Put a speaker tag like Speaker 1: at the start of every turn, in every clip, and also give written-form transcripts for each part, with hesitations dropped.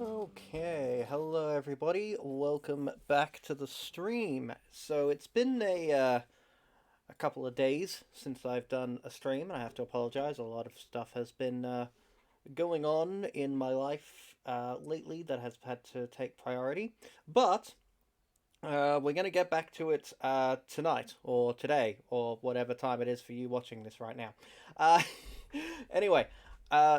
Speaker 1: Okay, hello everybody. Welcome back to the stream. So it's been a couple of days since I've done a stream, and I have to apologize. A lot of stuff has been going on in my life lately that has had to take priority. But we're going to get back to it tonight or today or whatever time it is for you watching this right now. Uh, anyway,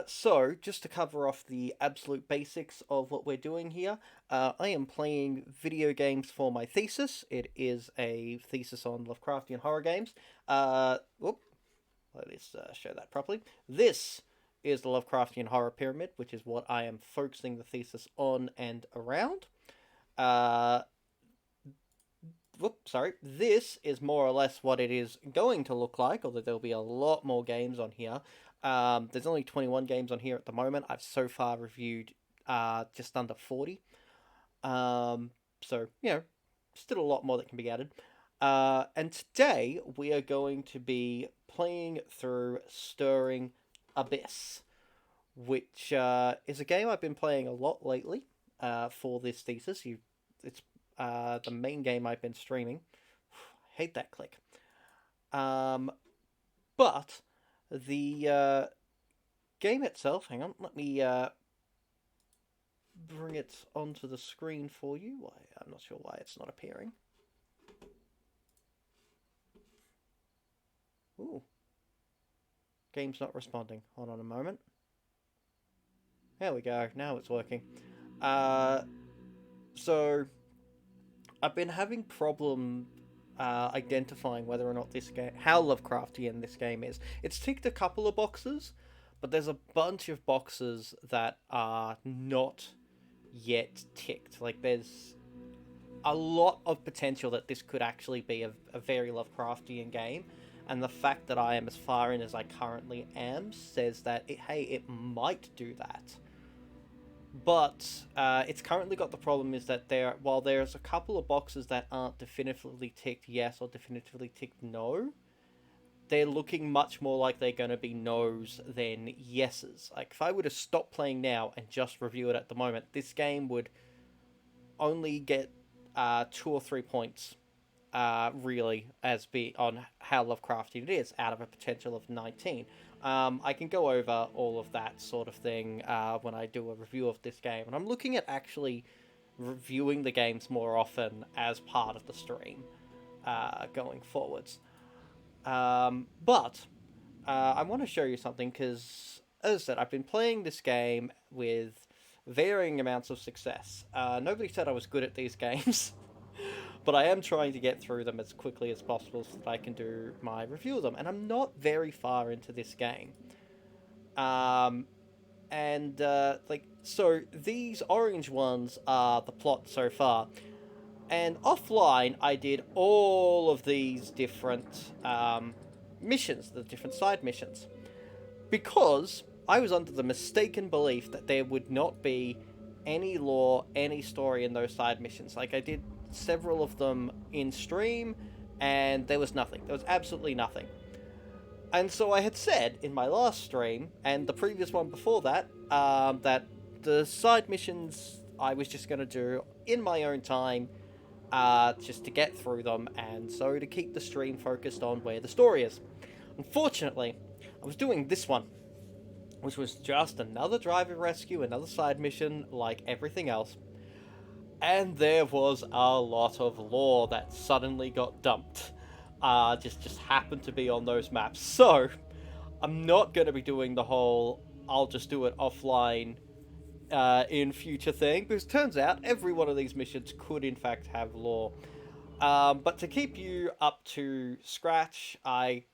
Speaker 1: so just to cover off the absolute basics of what we're doing here, I am playing video games for my thesis. It is a thesis on Lovecraftian horror games. Whoop, let's show that properly. This is the Lovecraftian horror pyramid, which is what I am focusing the thesis on and around. Uh, Whoops, sorry. This is more or less what it is going to look like, although there'll be a lot more games on here. There's only 21 games on here at the moment. I've so far reviewed just under 40. So, still a lot more that can be added. And today we are going to be playing through Stirring Abyss, which is a game I've been playing a lot lately for this thesis. It's the main game I've been streaming. Hate that click. Um, but the game itself, hang on, let me bring it onto the screen for you. I'm not sure why it's not appearing. Ooh. Game's not responding. Hold on a moment. There we go. Now it's working. So I've been having problem identifying whether or not this game, how Lovecraftian this game is. It's ticked a couple of boxes, but there's a bunch of boxes that are not yet ticked. Like there's a lot of potential that this could actually be a very Lovecraftian game, and the fact that I am as far in as I currently am says that it might do that. But it's currently got the problem is that while there's a couple of boxes that aren't definitively ticked yes or definitively ticked no, they're looking much more like they're going to be no's than yeses. Like if I were to stop playing now and just review it at the moment, this game would only get 2 or 3 points really as be on how Lovecraftian it is out of a potential of 19. I can go over all of that sort of thing when I do a review of this game, and I'm looking at actually reviewing the games more often as part of the stream going forwards. But I want to show you something because, as I said, I've been playing this game with varying amounts of success. Nobody said I was good at these games. But I am trying to get through them as quickly as possible so that I can do my review of them. And I'm not very far into this game. Um, so these orange ones are the plot so far. And offline, I did all of these different missions, the different side missions. Because I was under the mistaken belief that there would not be any lore, any story in those side missions. Like I did several of them in stream, and there was nothing. There was absolutely nothing. And so I had said in my last stream and the previous one before that that the side missions I was just going to do in my own time, just to get through them, and so to keep the stream focused on where the story is. Unfortunately, I was doing this one, which was just another driver rescue, another side mission like everything else. And there was a lot of lore that suddenly got dumped. Just happened to be on those maps. So, I'm not going to be doing the whole I'll just do it offline in future thing, because it turns out every one of these missions could in fact have lore. But to keep you up to scratch, I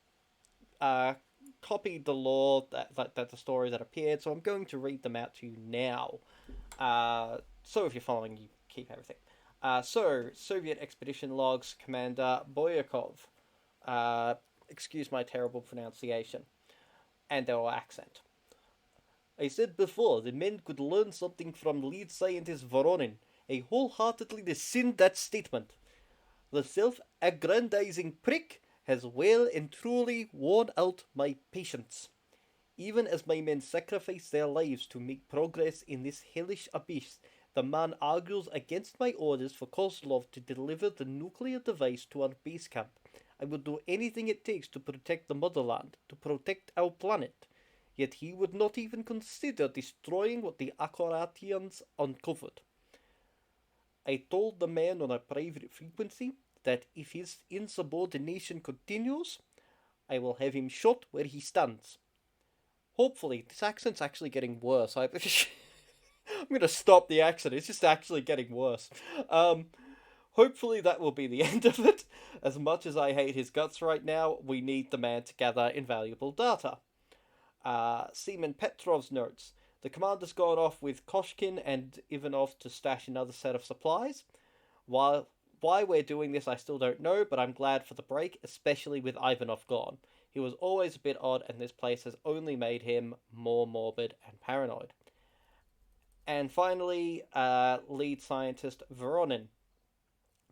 Speaker 1: copied the lore that the stories that appeared, so I'm going to read them out to you now. So if you're following, you keep everything. So, Soviet expedition logs, Commander Boyakov. Excuse my terrible pronunciation and their accent. I said before, the men could learn something from lead scientist Voronin. I wholeheartedly rescind that statement. The self-aggrandizing prick has well and truly worn out my patience. Even as my men sacrifice their lives to make progress in this hellish abyss, the man argues against my orders for Kozlov to deliver the nuclear device to our base camp. I will do anything it takes to protect the motherland, to protect our planet. Yet he would not even consider destroying what the Akoratians uncovered. I told the man on a private frequency that if his insubordination continues, I will have him shot where he stands. Hopefully, this accent's actually getting worse. I'm going to stop the accent. It's just actually getting worse. Hopefully that will be the end of it. As much as I hate his guts right now, we need the man to gather invaluable data. Seaman Petrov's notes. The commander's gone off with Koshkin and Ivanov to stash another set of supplies. Why we're doing this I still don't know, but I'm glad for the break, especially with Ivanov gone. He was always a bit odd, and this place has only made him more morbid and paranoid. And finally, lead scientist Voronin.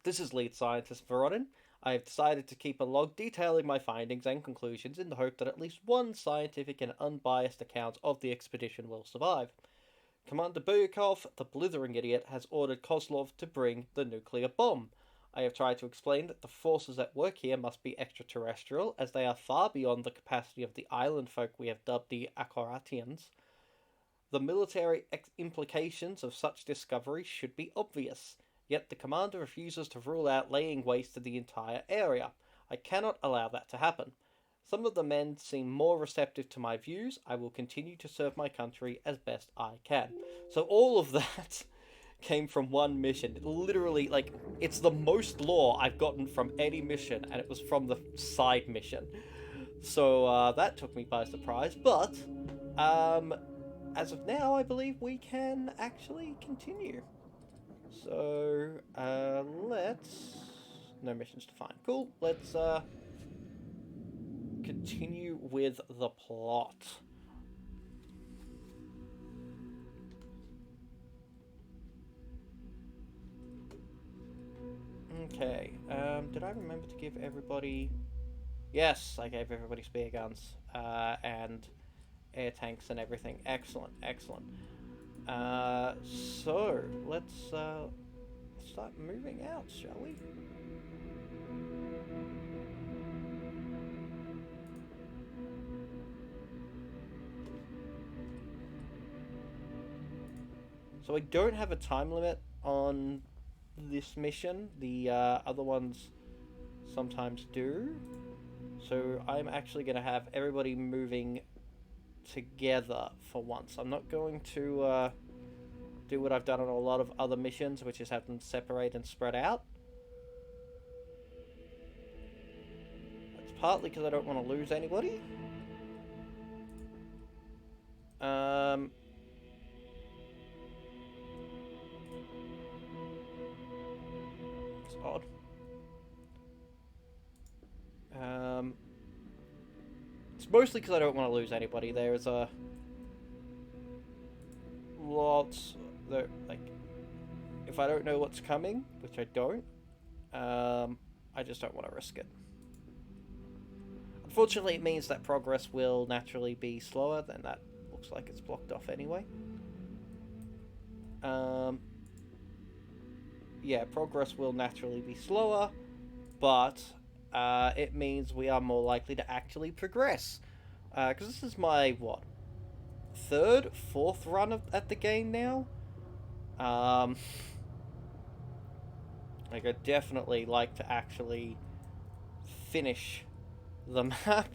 Speaker 1: This is lead scientist Voronin. I have decided to keep a log detailing my findings and conclusions in the hope that at least one scientific and unbiased account of the expedition will survive. Commander Buyakov, the blithering idiot, has ordered Kozlov to bring the nuclear bomb. I have tried to explain that the forces at work here must be extraterrestrial, as they are far beyond the capacity of the island folk we have dubbed the Akoratians. The military implications of such discovery should be obvious, yet the commander refuses to rule out laying waste to the entire area. I cannot allow that to happen. Some of the men seem more receptive to my views. I will continue to serve my country as best I can. So all of that came from one mission. Literally, like, it's the most lore I've gotten from any mission, and it was from the side mission. So that took me by surprise, but as of now, I believe we can actually continue. So let's... no missions to find. Cool, let's continue with the plot. Okay, did I remember to give everybody... Yes, I gave everybody spear guns, and air tanks and everything. Excellent, excellent. So, let's start moving out, shall we? So I don't have a time limit on this mission. The other ones sometimes do. So I'm actually going to have everybody moving together for once. I'm not going to do what I've done on a lot of other missions, which is have them separate and spread out. That's partly because I don't want to lose anybody. It's odd. It's mostly because I don't want to lose anybody. There's lots that, like, if I don't know what's coming, which I don't, I just don't want to risk it. Unfortunately, it means that progress will naturally be slower, then that looks like it's blocked off anyway. Yeah, progress will naturally be slower, but it means we are more likely to actually progress. Because this is my, what, third, fourth run at the game now? Like, I definitely like to actually finish the map.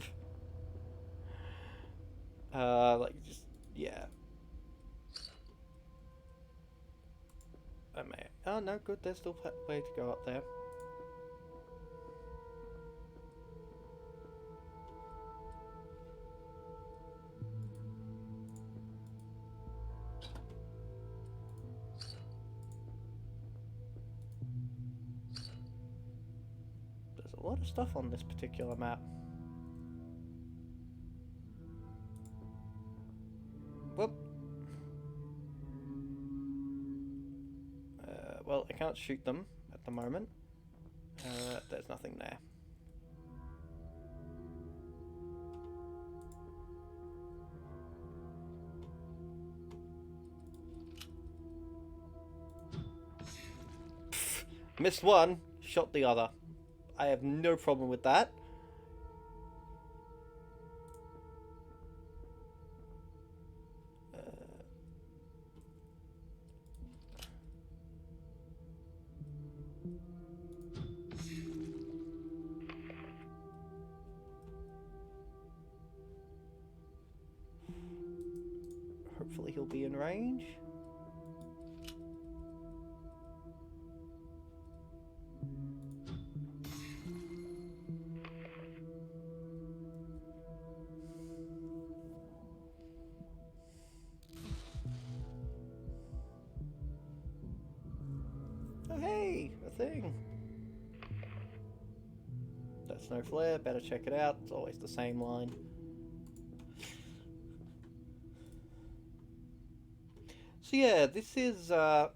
Speaker 1: Like, just, yeah. I may... oh, no, good, there's still a way to go up there. There's a lot of stuff on this particular map. Whoop. Well, I can't shoot them at the moment. There's nothing there. Missed one, shot the other. I have no problem with that. Hopefully he'll be in range. Oh hey, a thing. That's no flare, better check it out. It's always the same line. So yeah, this is a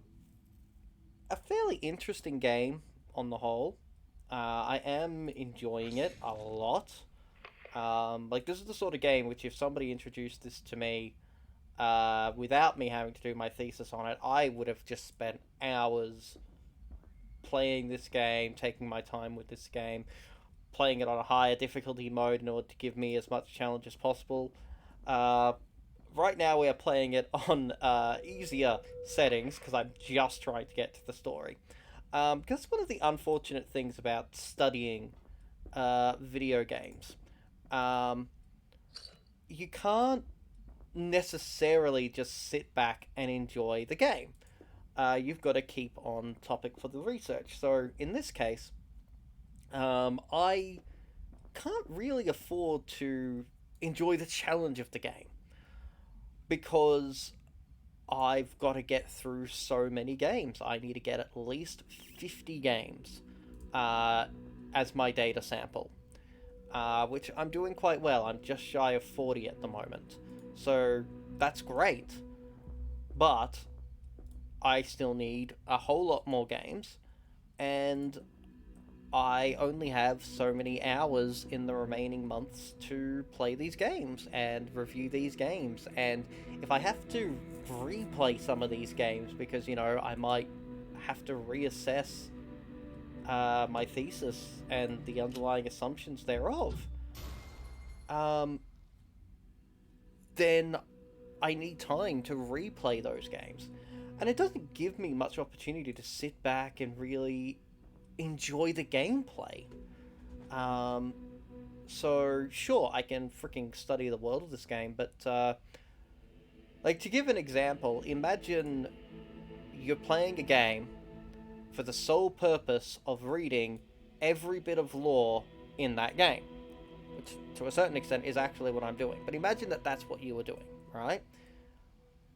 Speaker 1: fairly interesting game on the whole. I am enjoying it a lot. Like, this is the sort of game which, if somebody introduced this to me without me having to do my thesis on it, I would have just spent hours playing this game, taking my time with this game, playing it on a higher difficulty mode in order to give me as much challenge as possible. Right now we are playing it on easier settings because I'm just trying to get to the story. Because one of the unfortunate things about studying video games, you can't necessarily just sit back and enjoy the game. You've got to keep on topic for the research. So in this case, I can't really afford to enjoy the challenge of the game because I've got to get through so many games. I need to get at least 50 games as my data sample, which I'm doing quite well. I'm just shy of 40 at the moment. So that's great. But I still need a whole lot more games, and I only have so many hours in the remaining months to play these games and review these games. And if I have to replay some of these games because, you know, I might have to reassess my thesis and the underlying assumptions thereof, then I need time to replay those games. And it doesn't give me much opportunity to sit back and really enjoy the gameplay. So sure, I can freaking study the world of this game, but like, to give an example, imagine you're playing a game for the sole purpose of reading every bit of lore in that game, which to a certain extent is actually what I'm doing. But imagine that that's what you were doing, right?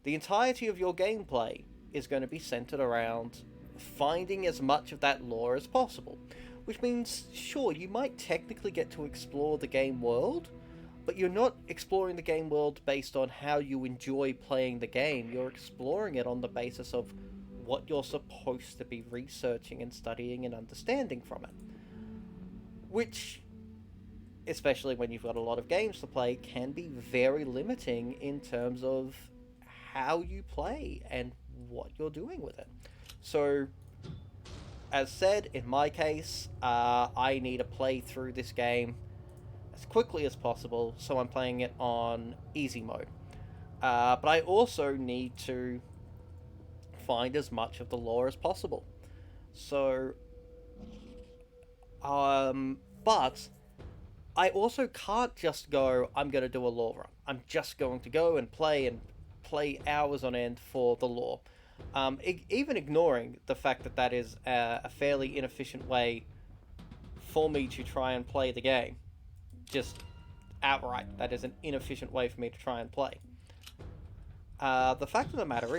Speaker 1: The entirety of your gameplay is going to be centered around finding as much of that lore as possible. Which means, sure, you might technically get to explore the game world, but you're not exploring the game world based on how you enjoy playing the game. You're exploring it on the basis of what you're supposed to be researching and studying and understanding from it. Which, especially when you've got a lot of games to play, can be very limiting in terms of how you play and what you're doing with it. So, as said, in my case, I need to play through this game as quickly as possible, so I'm playing it on easy mode. But I also need to find as much of the lore as possible. So, but I also can't just go, I'm going to do a lore run. I'm just going to go and play hours on end for the lore. Even ignoring the fact that that is a fairly inefficient way for me to try and play the game. Just outright, that is an inefficient way for me to try and play. The fact of the matter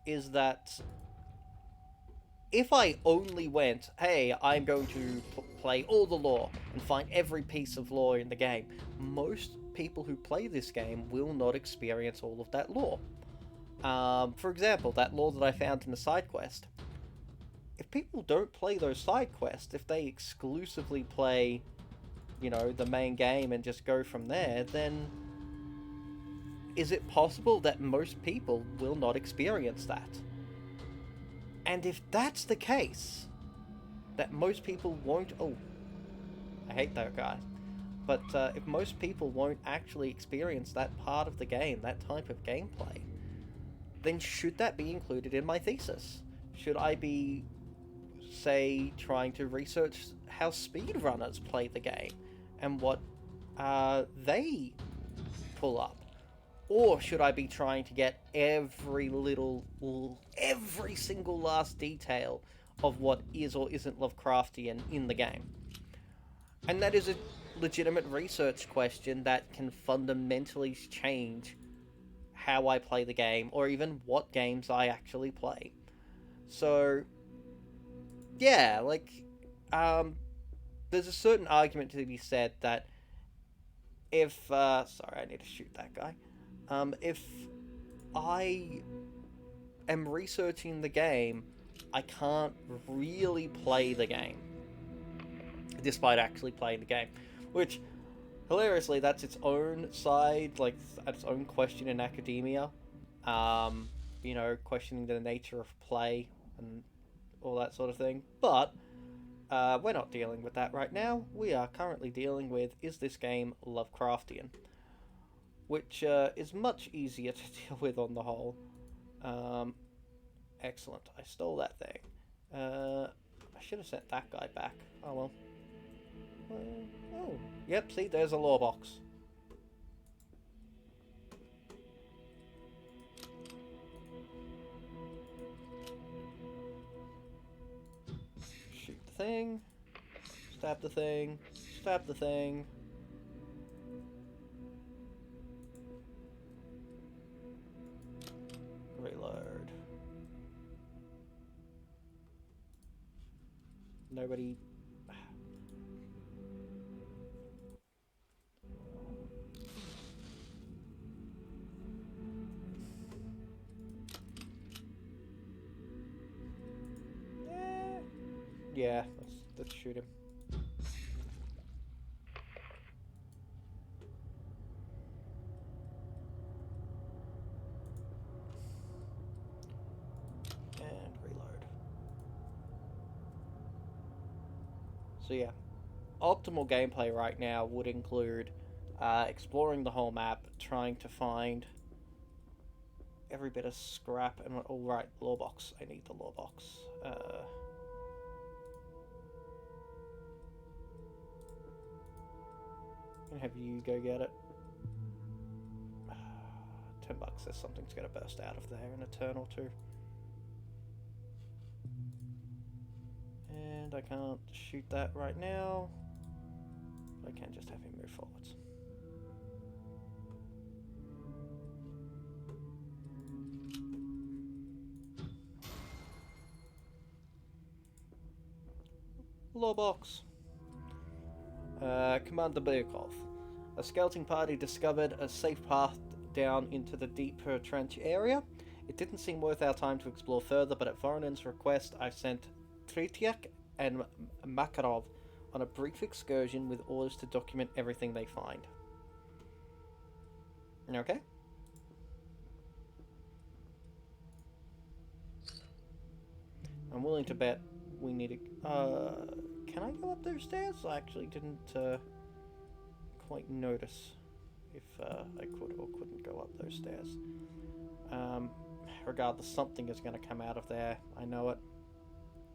Speaker 1: is that if I only went, hey, I'm going to play all the lore and find every piece of lore in the game, most people who play this game will not experience all of that lore. For example, that lore that I found in the side quest. If people don't play those side quests, if they exclusively play, you know, the main game and just go from there, then is it possible that most people will not experience that? And if that's the case, that most people won't... Oh, I hate that guy. But if most people won't actually experience that part of the game, that type of gameplay, then should that be included in my thesis? Should I be, say, trying to research how speedrunners play the game and what they pull up? Or should I be trying to get every single last detail of what is or isn't Lovecraftian in the game? And that is a legitimate research question that can fundamentally change how I play the game, or even what games I actually play. So, yeah, like, there's a certain argument to be said that if, sorry, I need to shoot that guy. If I am researching the game, I can't really play the game, despite actually playing the game. Which, hilariously, that's its own side, like, its own question in academia. You know, questioning the nature of play and all that sort of thing. But, we're not dealing with that right now. We are currently dealing with, is this game Lovecraftian? Which is much easier to deal with on the whole. Excellent. I stole that thing. I should have sent that guy back. Oh well. Oh, yep, see, there's a law box. Shoot the thing. Stab the thing. Stab the thing. Reload. Nobody... Yeah, let's shoot him. And reload. So yeah, optimal gameplay right now would include exploring the whole map, trying to find every bit of scrap, and all right, law box. I need the law box. And have you go get it. $10. There's something's gonna burst out of there in a turn or two. And I can't shoot that right now. I can just have him move forwards. Law box. Commander Byrkov. A scouting party discovered a safe path down into the deeper trench area. It didn't seem worth our time to explore further, but at Voronin's request, I sent Tretiak and Makarov on a brief excursion with orders to document everything they find. Okay? I'm willing to bet we need to... can I go up those stairs? I actually didn't quite notice if I could or couldn't go up those stairs. Regardless, something is going to come out of there. I know it.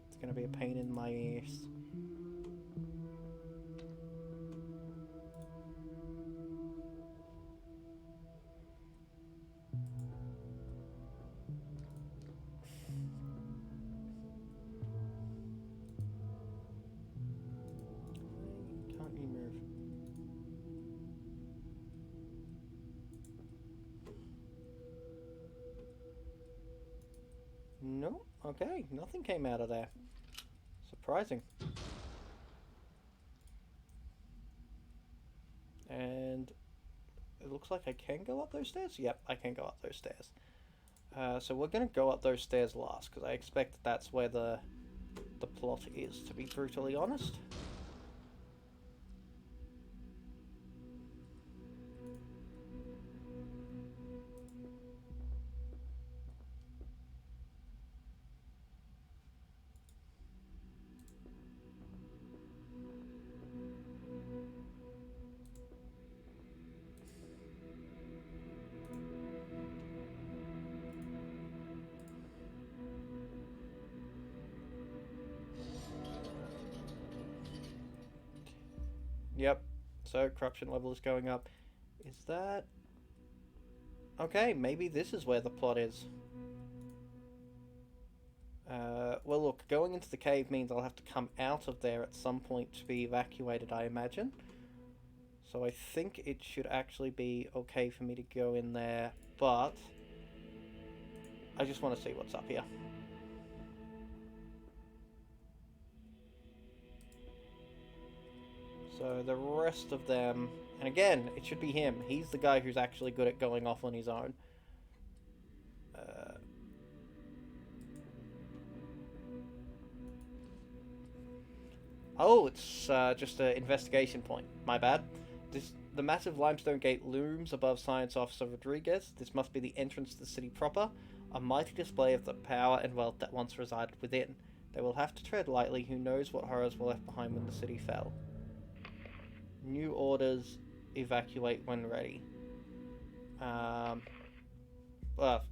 Speaker 1: It's going to be a pain in my ears. Can't you move? No? Okay, nothing came out of there. Surprising. And it looks like I can go up those stairs? Yep, I can go up those stairs. So we're going to go up those stairs last, because I expect that that's where the plot is, to be brutally honest. Yep. So corruption level is going up. Is that... Okay, maybe this is where the plot is. Well, look, going into the cave means I'll have to come out of there at some point to be evacuated, I imagine. So I think it should actually be okay for me to go in there, but I just want to see what's up here. So the rest of them, and again, it should be him. He's the guy who's actually good at going off on his own. Oh, it's just an investigation point. My bad. The massive limestone gate looms above Science Officer Rodriguez. This must be the entrance to the city proper. A mighty display of the power and wealth that once resided within. They will have to tread lightly. Who knows what horrors were left behind when the city fell. New orders. Evacuate when ready.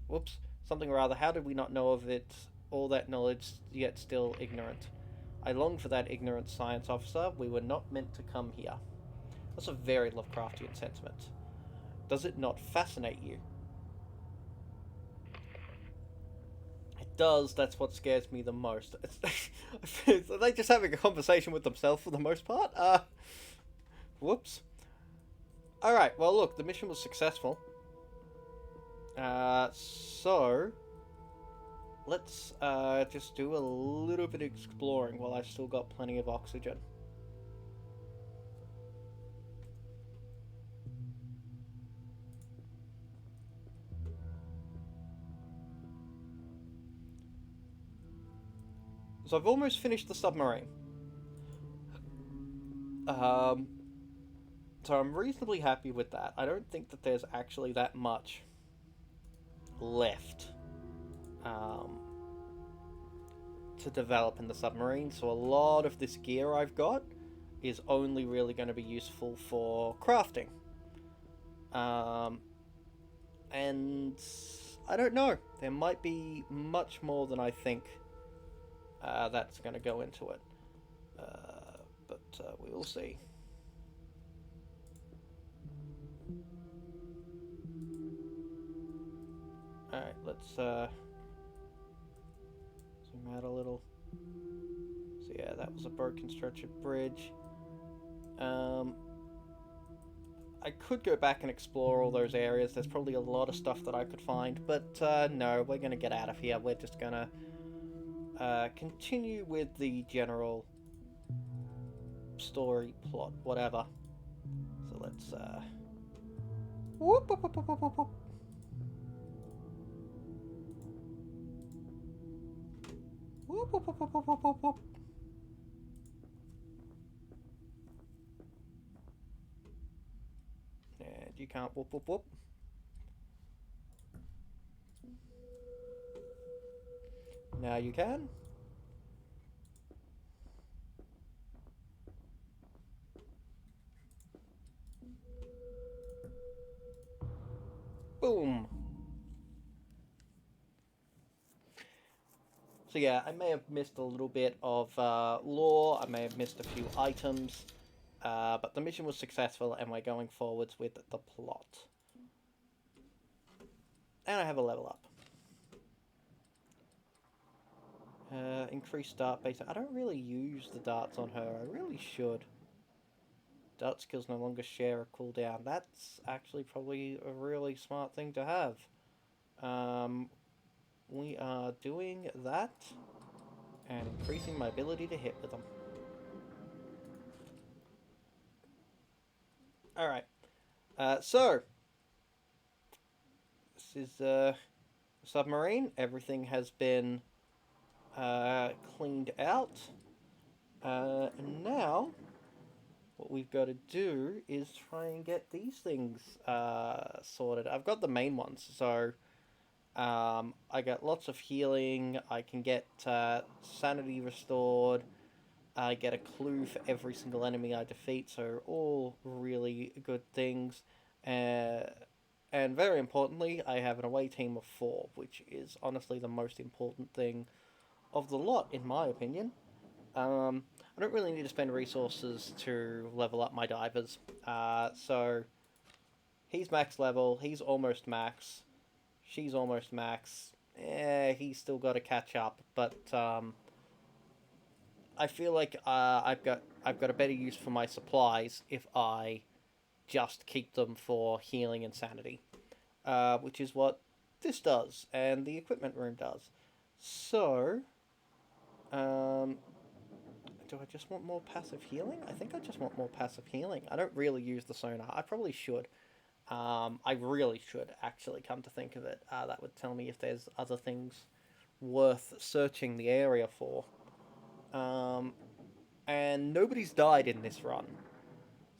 Speaker 1: Whoops. Something or other. How did we not know of it? All that knowledge, yet still ignorant. I long for that ignorant science officer. We were not meant to come here. That's a very Lovecraftian sentiment. Does it not fascinate you? It does. That's what scares me the most. Are they just having a conversation with themselves for the most part? Whoops. Alright, well look, the mission was successful. So... let's just do a little bit of exploring while I've still got plenty of oxygen. So I've almost finished the submarine. So I'm reasonably happy with that. I don't think that there's actually that much left to develop in the submarine. So a lot of this gear I've got is only really going to be useful for crafting. And I don't know. There might be much more than I think that's going to go into it. But we will see. Alright, let's zoom out a little. So yeah, that was a broken stretch of bridge. I could go back and explore all those areas. There's probably a lot of stuff that I could find, but no, we're going to get out of here. We're just going to continue with the general story plot, whatever. So let's whoop, whoop, whoop, whoop, whoop, whoop. Whoop, whoop, whoop, whoop, whoop, whoop, whoop. And you can't whoop, whoop, whoop. Now you can. Boom. So yeah, I may have missed a little bit of lore, I may have missed a few items, but the mission was successful and we're going forwards with the plot. And I have a level up. Increased dart base. I don't really use the darts on her, I really should. Dart skills no longer share a cooldown. That's actually probably a really smart thing to have. We are doing that and increasing my ability to hit with them. Alright, so this is a submarine. Everything has been cleaned out. And now what we've got to do is try and get these things sorted. I've got the main ones, so I get lots of healing, I can get sanity restored, I get a clue for every single enemy I defeat, so all really good things. And very importantly, I have an away team of 4, which is honestly the most important thing of the lot, in my opinion. I don't really need to spend resources to level up my divers. So he's max level. He's almost max. She's almost max. He's still got to catch up, but I feel like I've got a better use for my supplies if I just keep them for healing and sanity, which is what this does and the equipment room does. So, do I just want more passive healing? I think I just want more passive healing. I don't really use the sonar. I probably should. I really should, actually, come to think of it. That would tell me if there's other things worth searching the area for. And nobody's died in this run,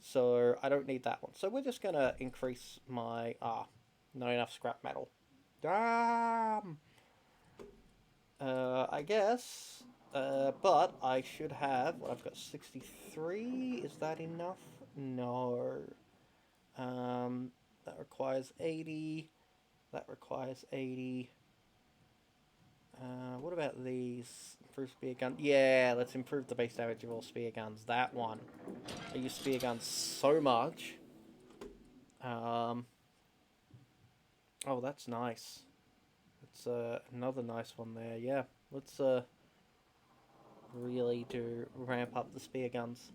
Speaker 1: so I don't need that one. So we're just going to increase my... not enough scrap metal. Damn! I guess... but I should have... I've got 63. Is that enough? No. That requires 80. That requires 80. What about these? Improve spear gun. Yeah, let's improve the base damage of all spear guns. That one. I use spear guns so much. Oh, that's nice. It's another nice one there. Yeah, let's really do ramp up the spear guns.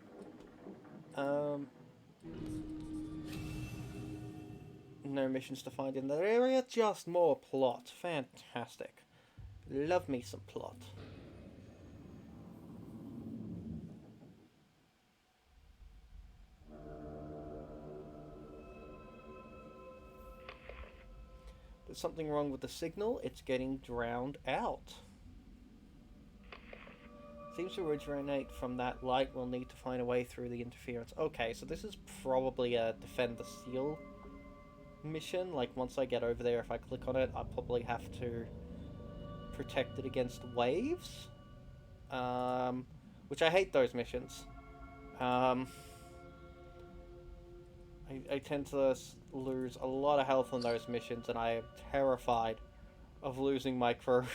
Speaker 1: No missions to find in that area, just more plot. Fantastic. Love me some plot. There's something wrong with the signal. It's getting drowned out. Seems to originate from that light. We'll need to find a way through the interference. Okay, so this is probably a defend the seal mission. Like, once I get over there, if I click on it, I'll probably have to protect it against waves. Which I hate those missions. I tend to lose a lot of health on those missions, and I am terrified of losing my crew.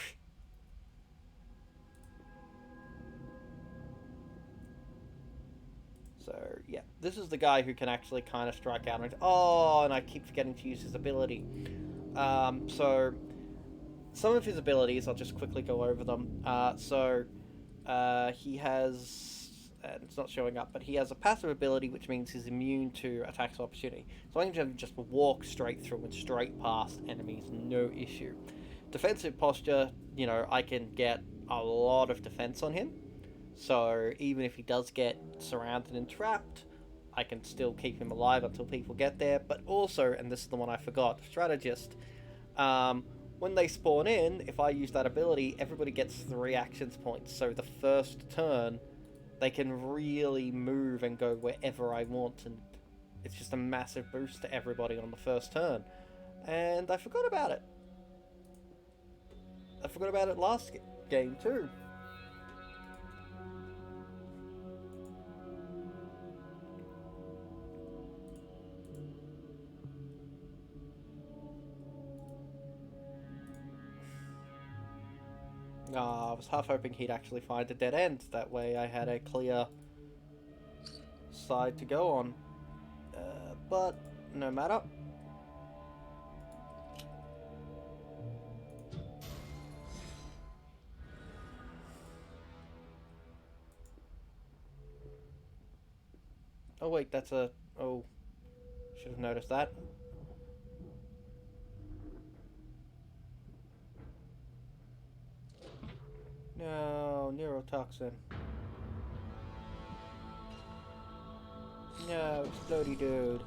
Speaker 1: So, yeah, this is the guy who can actually kind of strike out. And I keep forgetting to use his ability. So, some of his abilities, I'll just quickly go over them. He has... and it's not showing up, but he has a passive ability, which means he's immune to attacks of opportunity. So I can just walk straight through and straight past enemies, no issue. Defensive posture, I can get a lot of defense on him. So even if he does get surrounded and trapped, I can still keep him alive until people get there. But also, and this is the one I forgot, strategist, when they spawn in, if I use that ability, everybody gets 3 actions points. So the first turn, they can really move and go wherever I want, and it's just a massive boost to everybody on the first turn. And I forgot about it. I forgot about it last game too. I was half hoping he'd actually find a dead end. That way I had a clear side to go on. But no matter. Oh wait, that's a... Oh, should have noticed that. No, neurotoxin. No, explodey dude.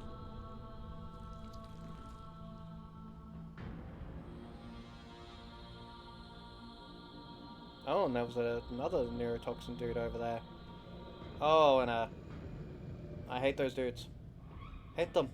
Speaker 1: Oh, and there was another neurotoxin dude over there. Oh, and I hate those dudes. Hate them.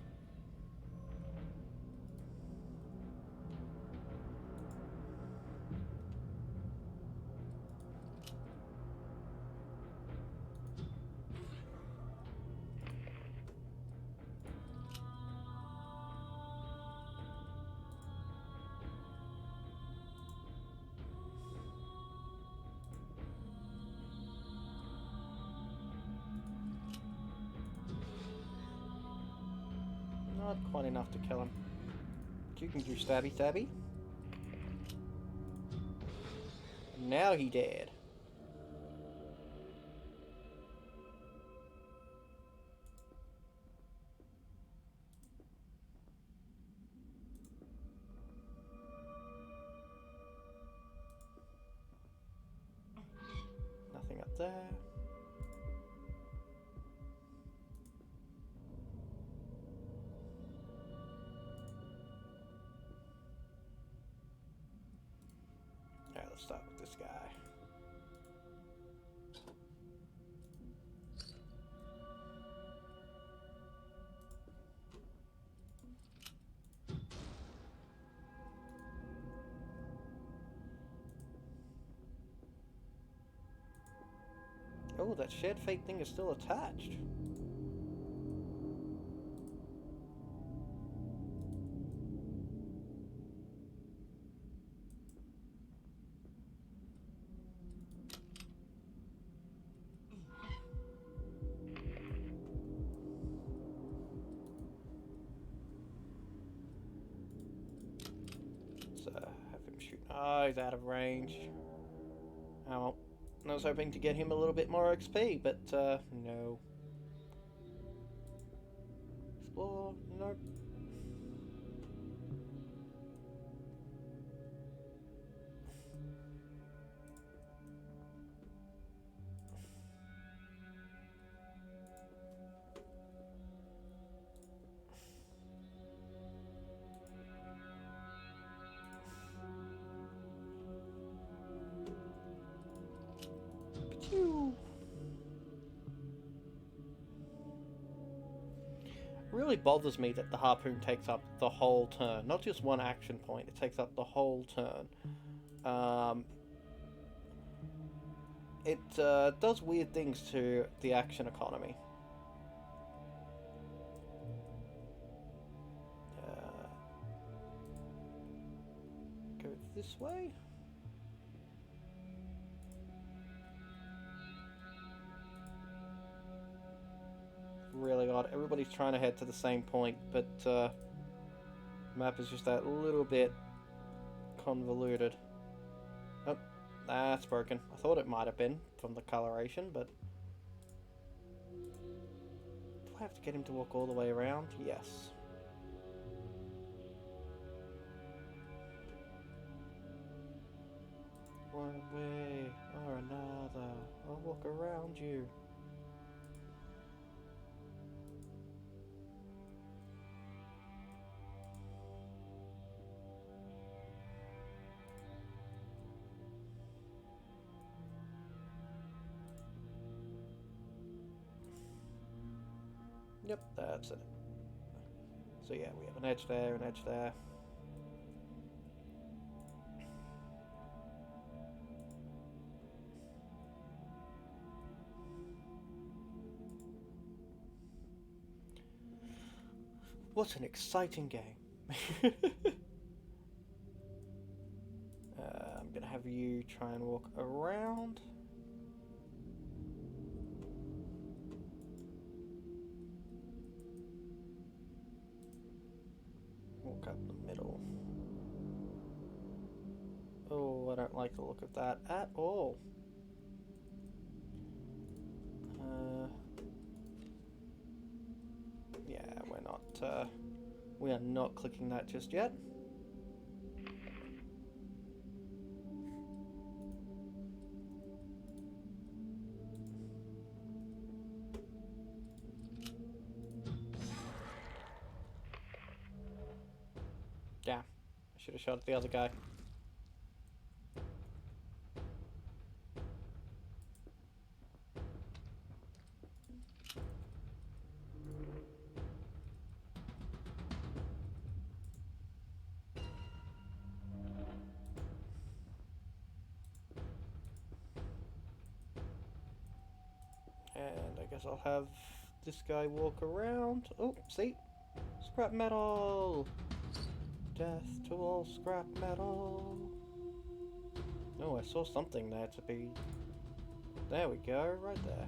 Speaker 1: Not quite enough to kill him. You can do stabby stabby. Now he dead. Nothing up there. Alright, let's start with this guy. Oh, that shared fate thing is still attached. Let's have him shoot. Oh, he's out of range. Oh well. I was hoping to get him a little bit more XP, but no. Explore? Nope. It really bothers me that the harpoon takes up the whole turn, not just one action point, it takes up the whole turn. It does weird things to the action economy. Go this way? Really odd. Everybody's trying to head to the same point, but map is just that little bit convoluted. Oh, that's broken. I thought it might have been from the coloration, but do I have to get him to walk all the way around? Yes. One way or another, I'll walk around you. Yep, that's it. So yeah, we have an edge there, an edge there. What an exciting game. I'm gonna have you try and walk around. Walk up the middle. Oh, I don't like the look of that at all. Yeah, we are not clicking that just yet. Yeah, I should have shot at the other guy. And I guess I'll have this guy walk around. Oh, see? Scrap metal! Death to all scrap metal! Oh, I saw something there to be... There we go, right there.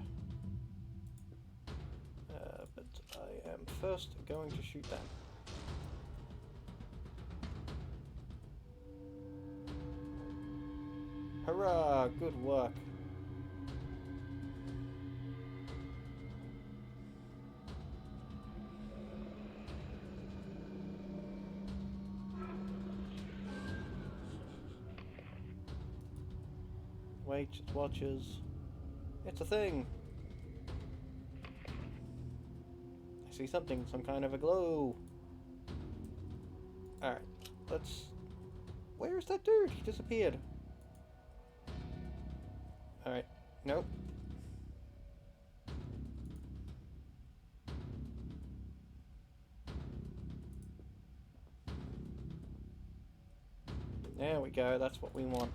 Speaker 1: But I am first going to shoot them. Hurrah! Good work. Wait, it watches. It's a thing. I see something, some kind of a glow. Alright, let's... Where's that dude? He disappeared. Alright, nope. There we go, that's what we want.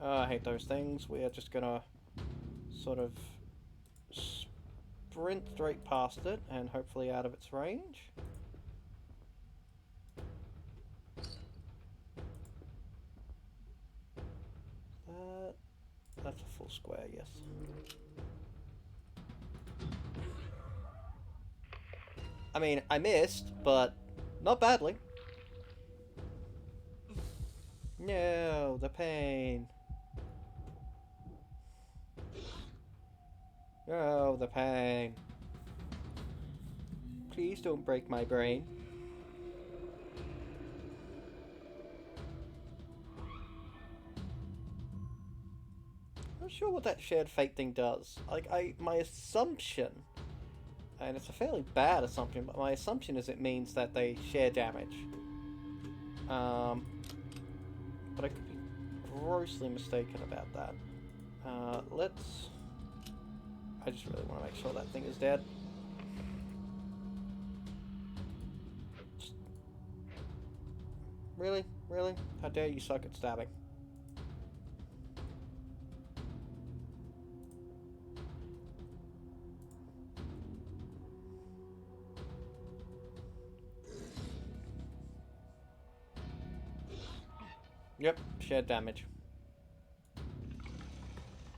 Speaker 1: I hate those things. We are just gonna sort of sprint straight past it and hopefully out of its range. That's a full square, yes. I mean, I missed, but not badly. No, the pain. Oh, the pain. Please don't break my brain. I'm not sure what that shared fate thing does. Like, my assumption, and it's a fairly bad assumption, but my assumption is it means that they share damage. But I could be grossly mistaken about that. Let's... I just really want to make sure that thing is dead. Just... Really? Really? How dare you suck at stabbing? Yep, shared damage.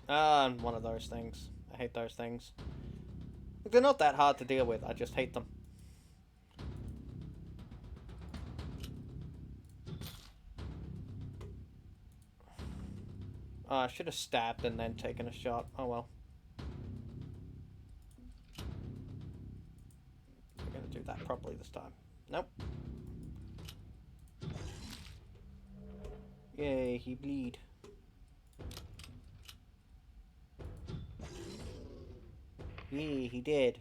Speaker 1: And one of those things. I hate those things. They're not that hard to deal with, I just hate them. I should have stabbed and then taken a shot. Oh well. We're gonna do that properly this time. Nope. Yay, he bleed. Yay, he did.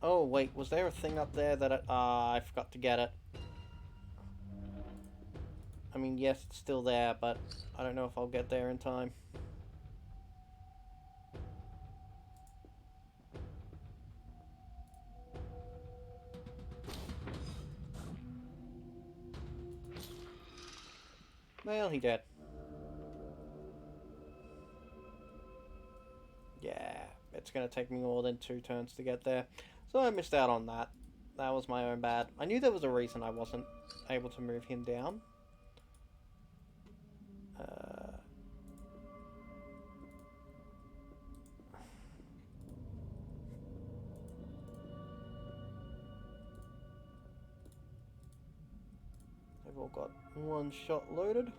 Speaker 1: Oh, wait, was there a thing up there that I forgot to get it? I mean, yes, it's still there, but I don't know if I'll get there in time. Well, he did. Yeah, it's gonna take me more than 2 turns to get there. So I missed out on that. That was my own bad. I knew there was a reason I wasn't able to move him down. They've all got 1 shot loaded.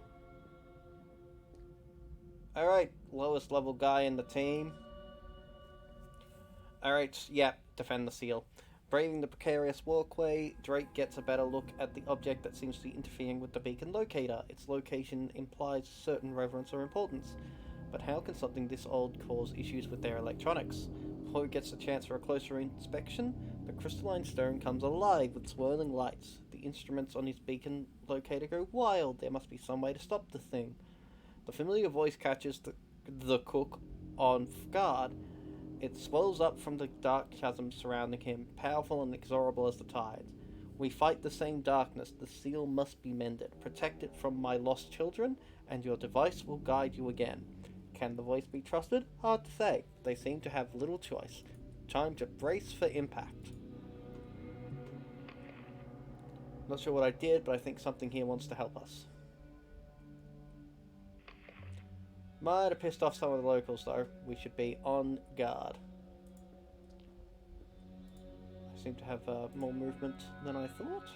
Speaker 1: Alright, lowest level guy in the team. Alright, yeah, defend the seal. Braving the precarious walkway, Drake gets a better look at the object that seems to be interfering with the beacon locator. Its location implies certain reverence or importance. But how can something this old cause issues with their electronics? Before he gets a chance for a closer inspection, the crystalline stone comes alive with swirling lights. The instruments on his beacon locator go wild. There must be some way to stop the thing. The familiar voice catches the cook on guard. It swells up from the dark chasm surrounding him, powerful and inexorable as the tides. We fight the same darkness. The seal must be mended. Protect it from my lost children, and your device will guide you again. Can the voice be trusted? Hard to say. They seem to have little choice. Time to brace for impact. Not sure what I did, but I think something here wants to help us. Might have pissed off some of the locals though. We should be on guard. I seem to have more movement than I thought.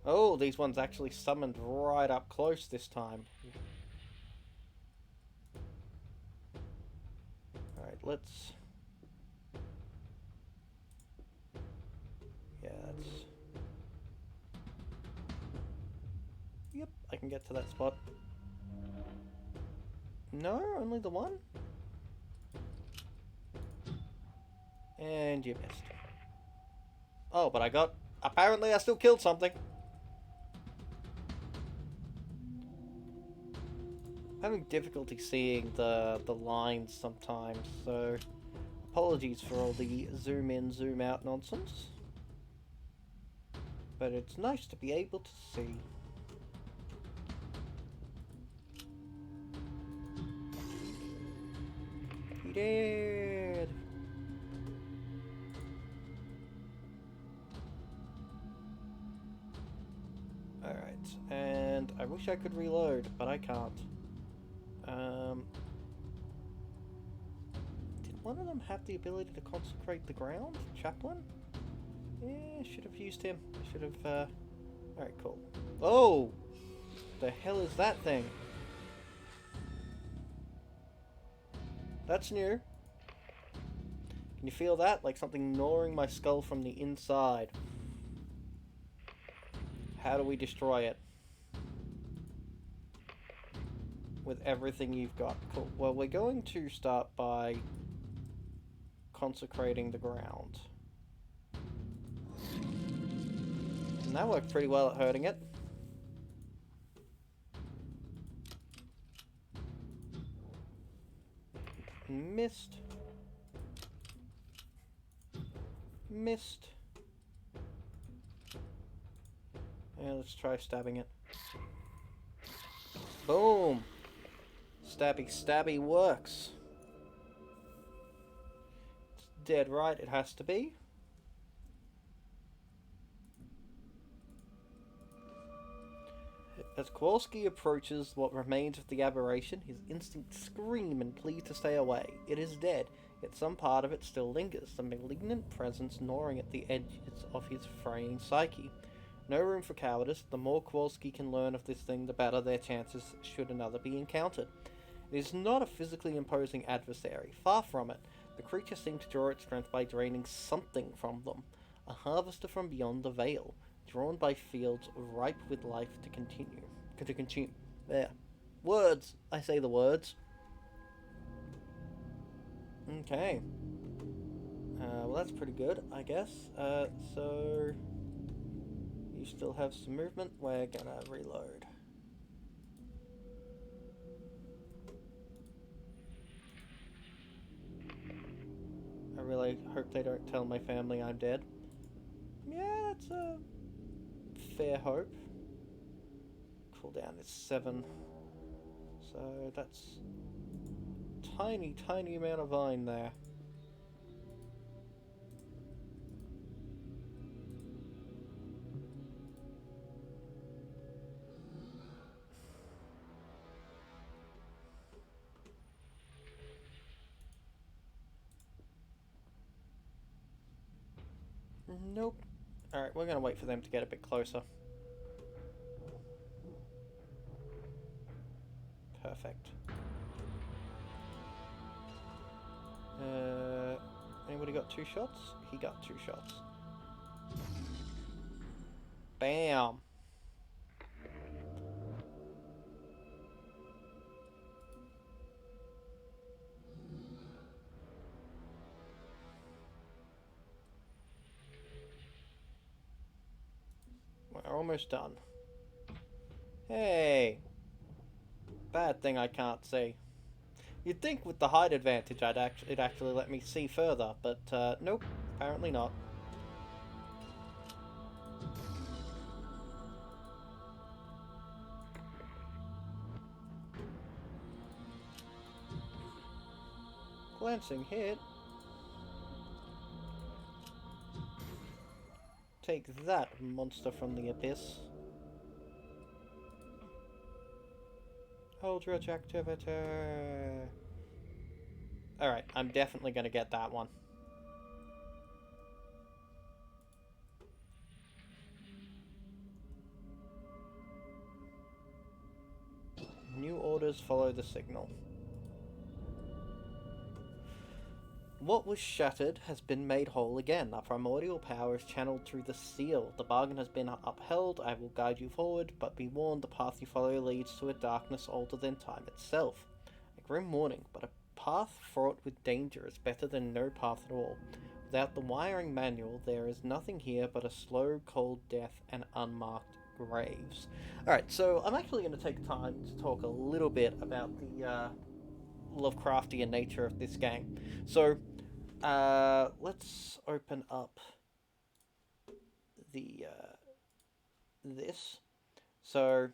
Speaker 1: Oh, these ones actually summoned right up close this time. Alright, let's... Yeah, that's... Yep, I can get to that spot. No, only the one? And you missed. Oh, but I got... Apparently I still killed something. I'm having difficulty seeing the lines sometimes, so apologies for all the zoom in, zoom out nonsense. But it's nice to be able to see. He did! Alright, and I wish I could reload, but I can't. Did one of them have the ability to consecrate the ground? Chaplain? Yeah, should have used him. Should have, Alright, cool. Oh! The hell is that thing? That's new. Can you feel that? Like something gnawing my skull from the inside. How do we destroy it? With everything you've got. Cool. Well, we're going to start by consecrating the ground. And that worked pretty well at hurting it. Missed. Missed. And let's try stabbing it. Boom! Stabby stabby works. It's dead right, it has to be. As Kowalski approaches what remains of the aberration, his instincts scream and plead to stay away. It is dead, yet some part of it still lingers, the malignant presence gnawing at the edges of his fraying psyche. No room for cowardice. The more Kowalski can learn of this thing, the better their chances should another be encountered. It is not a physically imposing adversary. Far from it. The creature seemed to draw its strength by draining something from them. A harvester from beyond the veil, drawn by fields ripe with life to continue. To consume. There. Words! I say the words. Okay. Well, that's pretty good, I guess. So... You still have some movement. We're gonna reload. I really hope they don't tell my family I'm dead. Yeah, that's a fair hope. Cooldown is 7. So that's tiny, tiny amount of vine there. Nope. Alright, we're gonna wait for them to get a bit closer. Perfect. Anybody got 2 shots? He got 2 shots. Bam! We're almost done. Hey! Bad thing I can't see. You'd think with the height advantage it'd actually let me see further, but nope, apparently not. Glancing hit. Take that, monster from the abyss. Eldritch activity. Alright, I'm definitely going to get that one. New orders follow the signal. What was shattered has been made whole again. Our primordial power is channeled through the seal. The bargain has been upheld. I will guide you forward, but be warned, the path you follow leads to a darkness older than time itself. A grim warning, but a path fraught with danger is better than no path at all. Without the wiring manual, there is nothing here but a slow, cold death and unmarked graves. Alright, so I'm actually going to take time to talk a little bit about the Lovecraftian nature of this game. So, let's open up the this. So,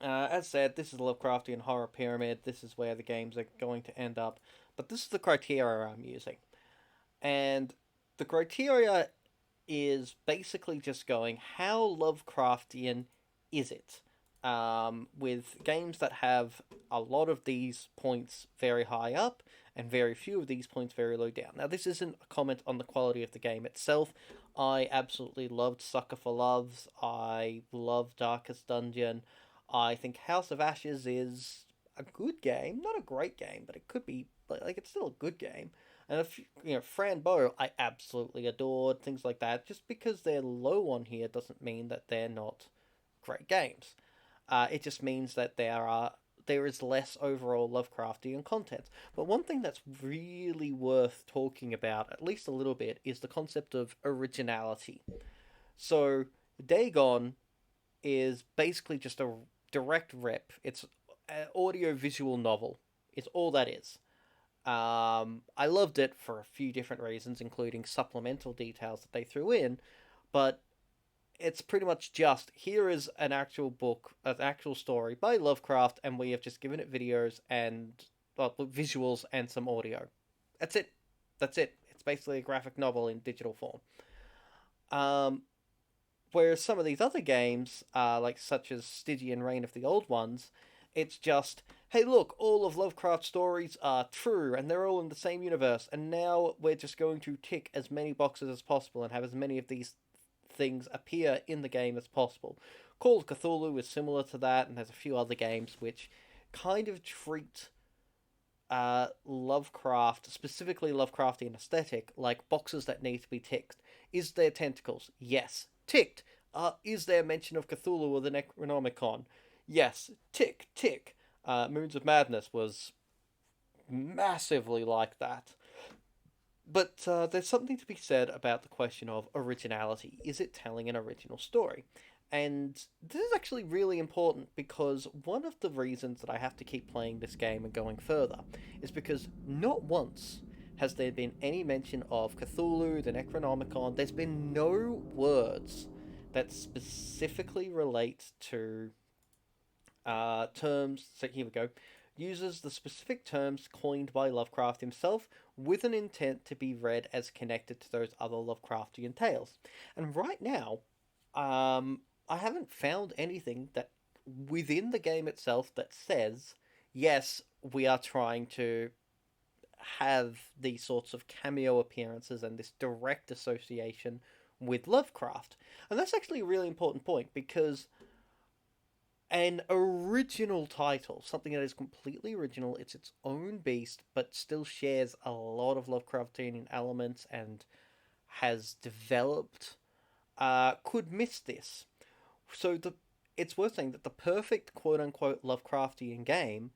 Speaker 1: as said, this is a Lovecraftian horror pyramid. This is where the games are going to end up. But this is the criteria I'm using. And the criteria is basically just going, how Lovecraftian is it? With games that have a lot of these points very high up and very few of these points very low down. Now, this isn't a comment on the quality of the game itself. I absolutely loved Sucker for Loves. I love Darkest Dungeon. I think House of Ashes is a good game. Not a great game, but it could be, like, it's still a good game. And if Fran Bow, I absolutely adored, things like that. Just because they're low on here doesn't mean that they're not great games. It just means that there is less overall Lovecraftian content. But one thing that's really worth talking about, at least a little bit, is the concept of originality. So, Dagon is basically just a direct rip. It's an audio-visual novel. It's all that is. I loved it for a few different reasons, including supplemental details that they threw in, but it's pretty much just, here is an actual book, an actual story by Lovecraft, and we have just given it videos and visuals and some audio. That's it. That's it. It's basically a graphic novel in digital form. Whereas some of these other games, like such as Stygian Reign of the Old Ones, it's just, hey, look, all of Lovecraft's stories are true, and they're all in the same universe, and now we're just going to tick as many boxes as possible and have as many of these things appear in the game as possible. Call of Cthulhu is similar to that, and there's a few other games which kind of treat Lovecraft, specifically Lovecraftian aesthetic, like boxes that need to be ticked. Is there tentacles? Yes. Ticked. Is there mention of Cthulhu or the Necronomicon? Yes. Tick, tick. Moons of Madness was massively like that. But there's something to be said about the question of originality. Is it telling an original story? And this is actually really important because one of the reasons that I have to keep playing this game and going further is because not once has there been any mention of Cthulhu, the Necronomicon. There's been no words that specifically relate to terms. So here we go. Uses the specific terms coined by Lovecraft himself with an intent to be read as connected to those other Lovecraftian tales. And right now, I haven't found anything that within the game itself that says, yes, we are trying to have these sorts of cameo appearances and this direct association with Lovecraft. And that's actually a really important point because an original title, something that is completely original, it's its own beast, but still shares a lot of Lovecraftian elements and has developed, could miss this. So it's worth saying that the perfect quote-unquote Lovecraftian game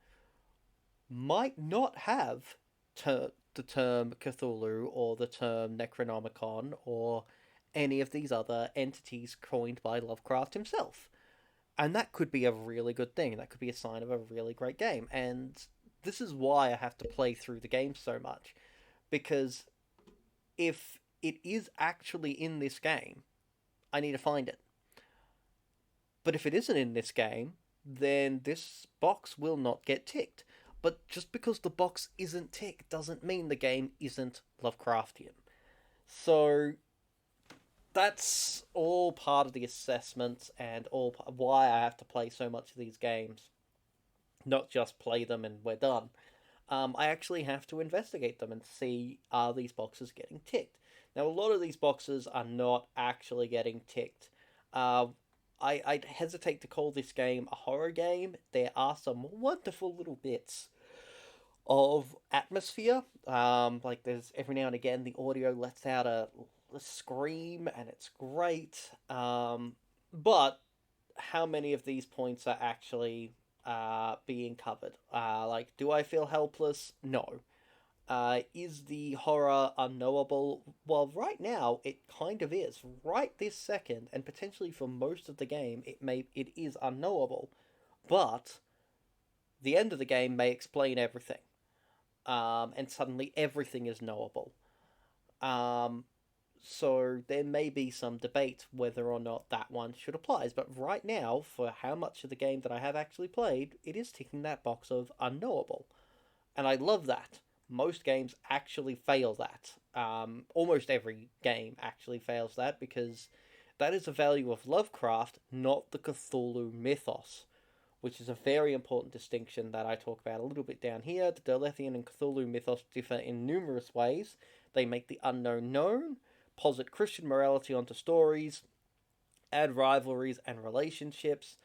Speaker 1: might not have the term Cthulhu or the term Necronomicon or any of these other entities coined by Lovecraft himself. And that could be a really good thing. That could be a sign of a really great game. And this is why I have to play through the game so much. Because if it is actually in this game, I need to find it. But if it isn't in this game, then this box will not get ticked. But just because the box isn't ticked doesn't mean the game isn't Lovecraftian. So that's all part of the assessment and all why I have to play so much of these games. not just play them and we're done. I actually have to investigate them and see, are these boxes getting ticked. Now, a lot of these boxes are not actually getting ticked. Uh, I'd hesitate to call this game a horror game. There are some wonderful little bits of atmosphere. Like there's every now and again the audio lets out a scream, and it's great. But how many of these points are actually being covered? Like, do I feel helpless? No. Is the horror unknowable? Well, right now it kind of is. Right this second, and potentially for most of the game, it is unknowable. But the end of the game may explain everything, and suddenly everything is knowable. Um, so there may be some debate whether or not that one should apply. But right now, for how much of the game that I have actually played, it is ticking that box of unknowable. And I love that. Most games actually fail that. Almost every game actually fails that, because that is a value of Lovecraft, not the Cthulhu mythos, which is a very important distinction that I talk about a little bit down here. The Derlethian and Cthulhu mythos differ in numerous ways. They make the unknown known, posit Christian morality onto stories, add rivalries and relationships,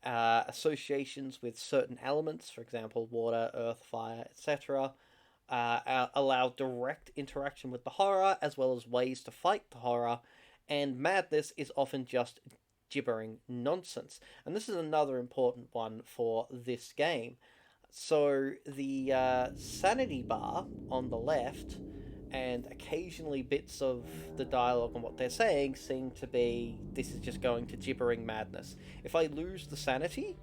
Speaker 1: associations with certain elements, for example, water, earth, fire, etc., allow direct interaction with the horror, as well as ways to fight the horror, and madness is often just gibbering nonsense. And this is another important one for this game. So the sanity bar on the left, and occasionally bits of the dialogue and what they're saying, seem to be, this is just going to gibbering madness. If I lose the sanity,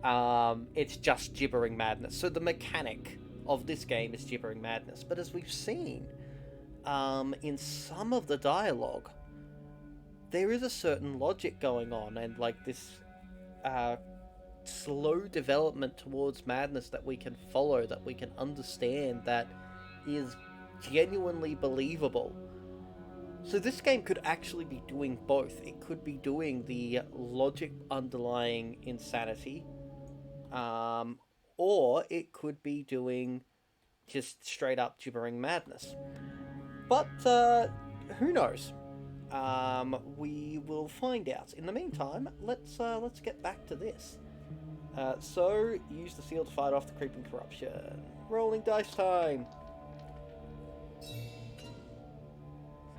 Speaker 1: it's just gibbering madness. So the mechanic of this game is gibbering madness. But as we've seen, in some of the dialogue, there is a certain logic going on, and like this slow development towards madness that we can follow, that we can understand, that is genuinely believable. So this game could actually be doing both. It could be doing the logic underlying insanity, or it could be doing just straight up gibbering madness. But who knows? We will find out. In the meantime, let's get back to this. So use the seal to fight off the creeping corruption. Rolling dice time.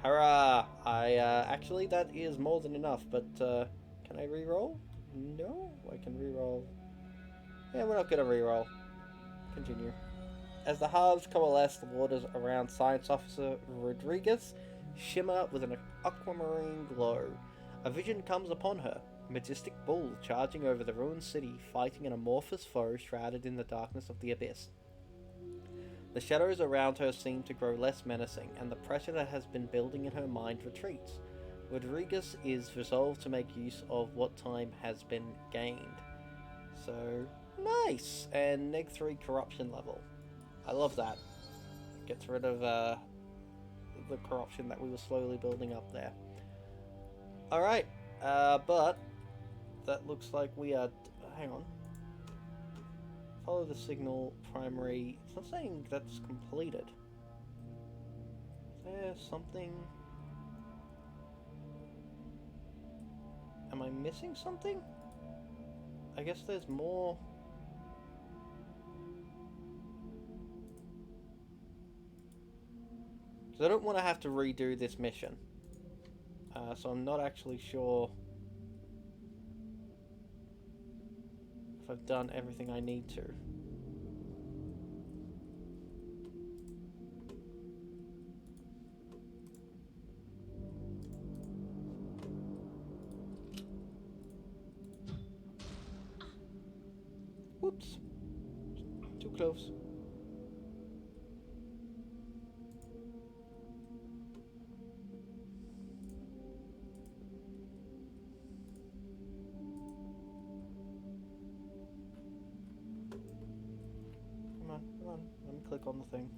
Speaker 1: Hurrah! Actually, that is more than enough, but can I re-roll? No, I can re-roll. Yeah, we're not gonna re-roll. Continue. As the halves coalesce, the waters around Science Officer Rodriguez shimmer with an aquamarine glow. A vision comes upon her. A majestic bull charging over the ruined city, fighting an amorphous foe shrouded in the darkness of the abyss. The shadows around her seem to grow less menacing, and the pressure that has been building in her mind retreats. Rodriguez is resolved to make use of what time has been gained. So, nice! And neg 3 corruption level. I love that. Gets rid of the corruption that we were slowly building up there. Alright, but that looks like we are... hang on. Follow the signal primary... It's not saying that's completed. Is there something... Am I missing something? I guess there's more... So I don't want to have to redo this mission. So I'm not actually sure if I've done everything I need to. Whoops. Too close. Come on, let me click on the thing.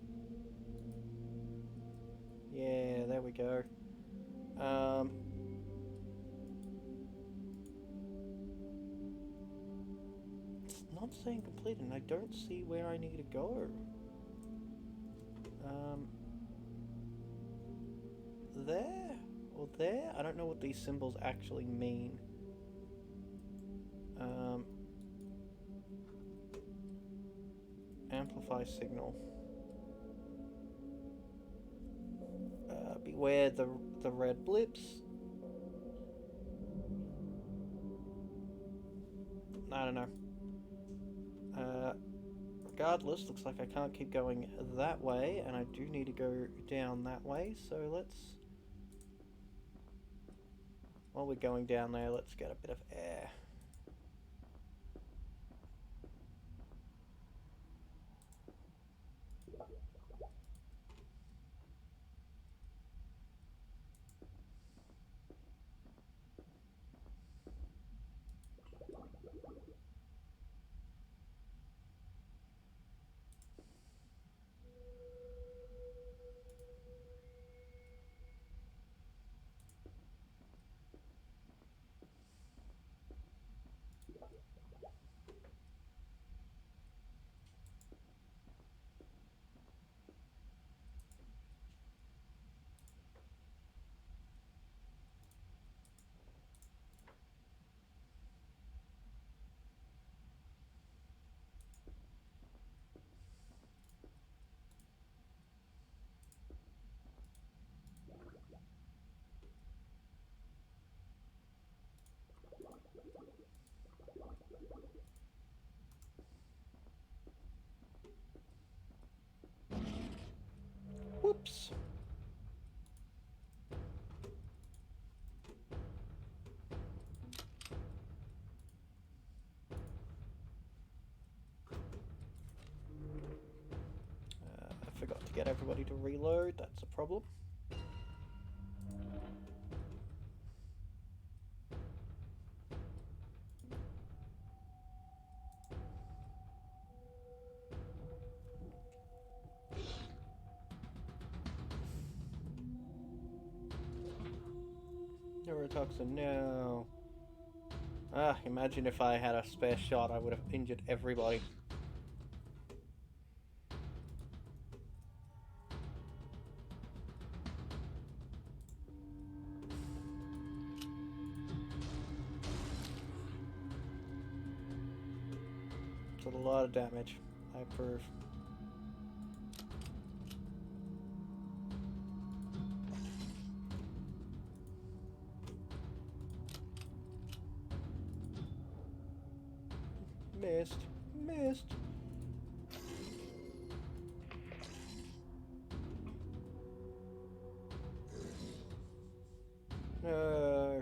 Speaker 1: Yeah, there we go. It's not saying completed, and I don't see where I need to go. There? Or there? I don't know what these symbols actually mean. Amplify signal. Beware the red blips. I don't know. Regardless, looks like I can't keep going that way, and I do need to go down that way, so let's... While we're going down there, let's get a bit of air. Whoops. I forgot to get everybody to reload, that's a problem. Neurotoxin, no. Ah, imagine if I had a spare shot, I would have injured everybody. It's a lot of damage, I approve. Missed. Missed.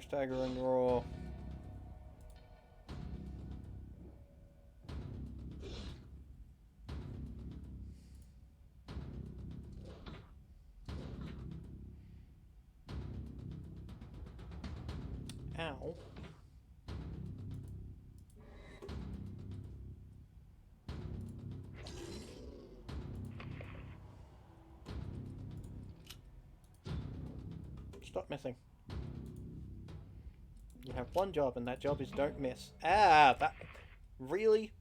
Speaker 1: Staggering roll. Ow. Stop missing. You have one job, and that job is don't miss. Ah, that... Really?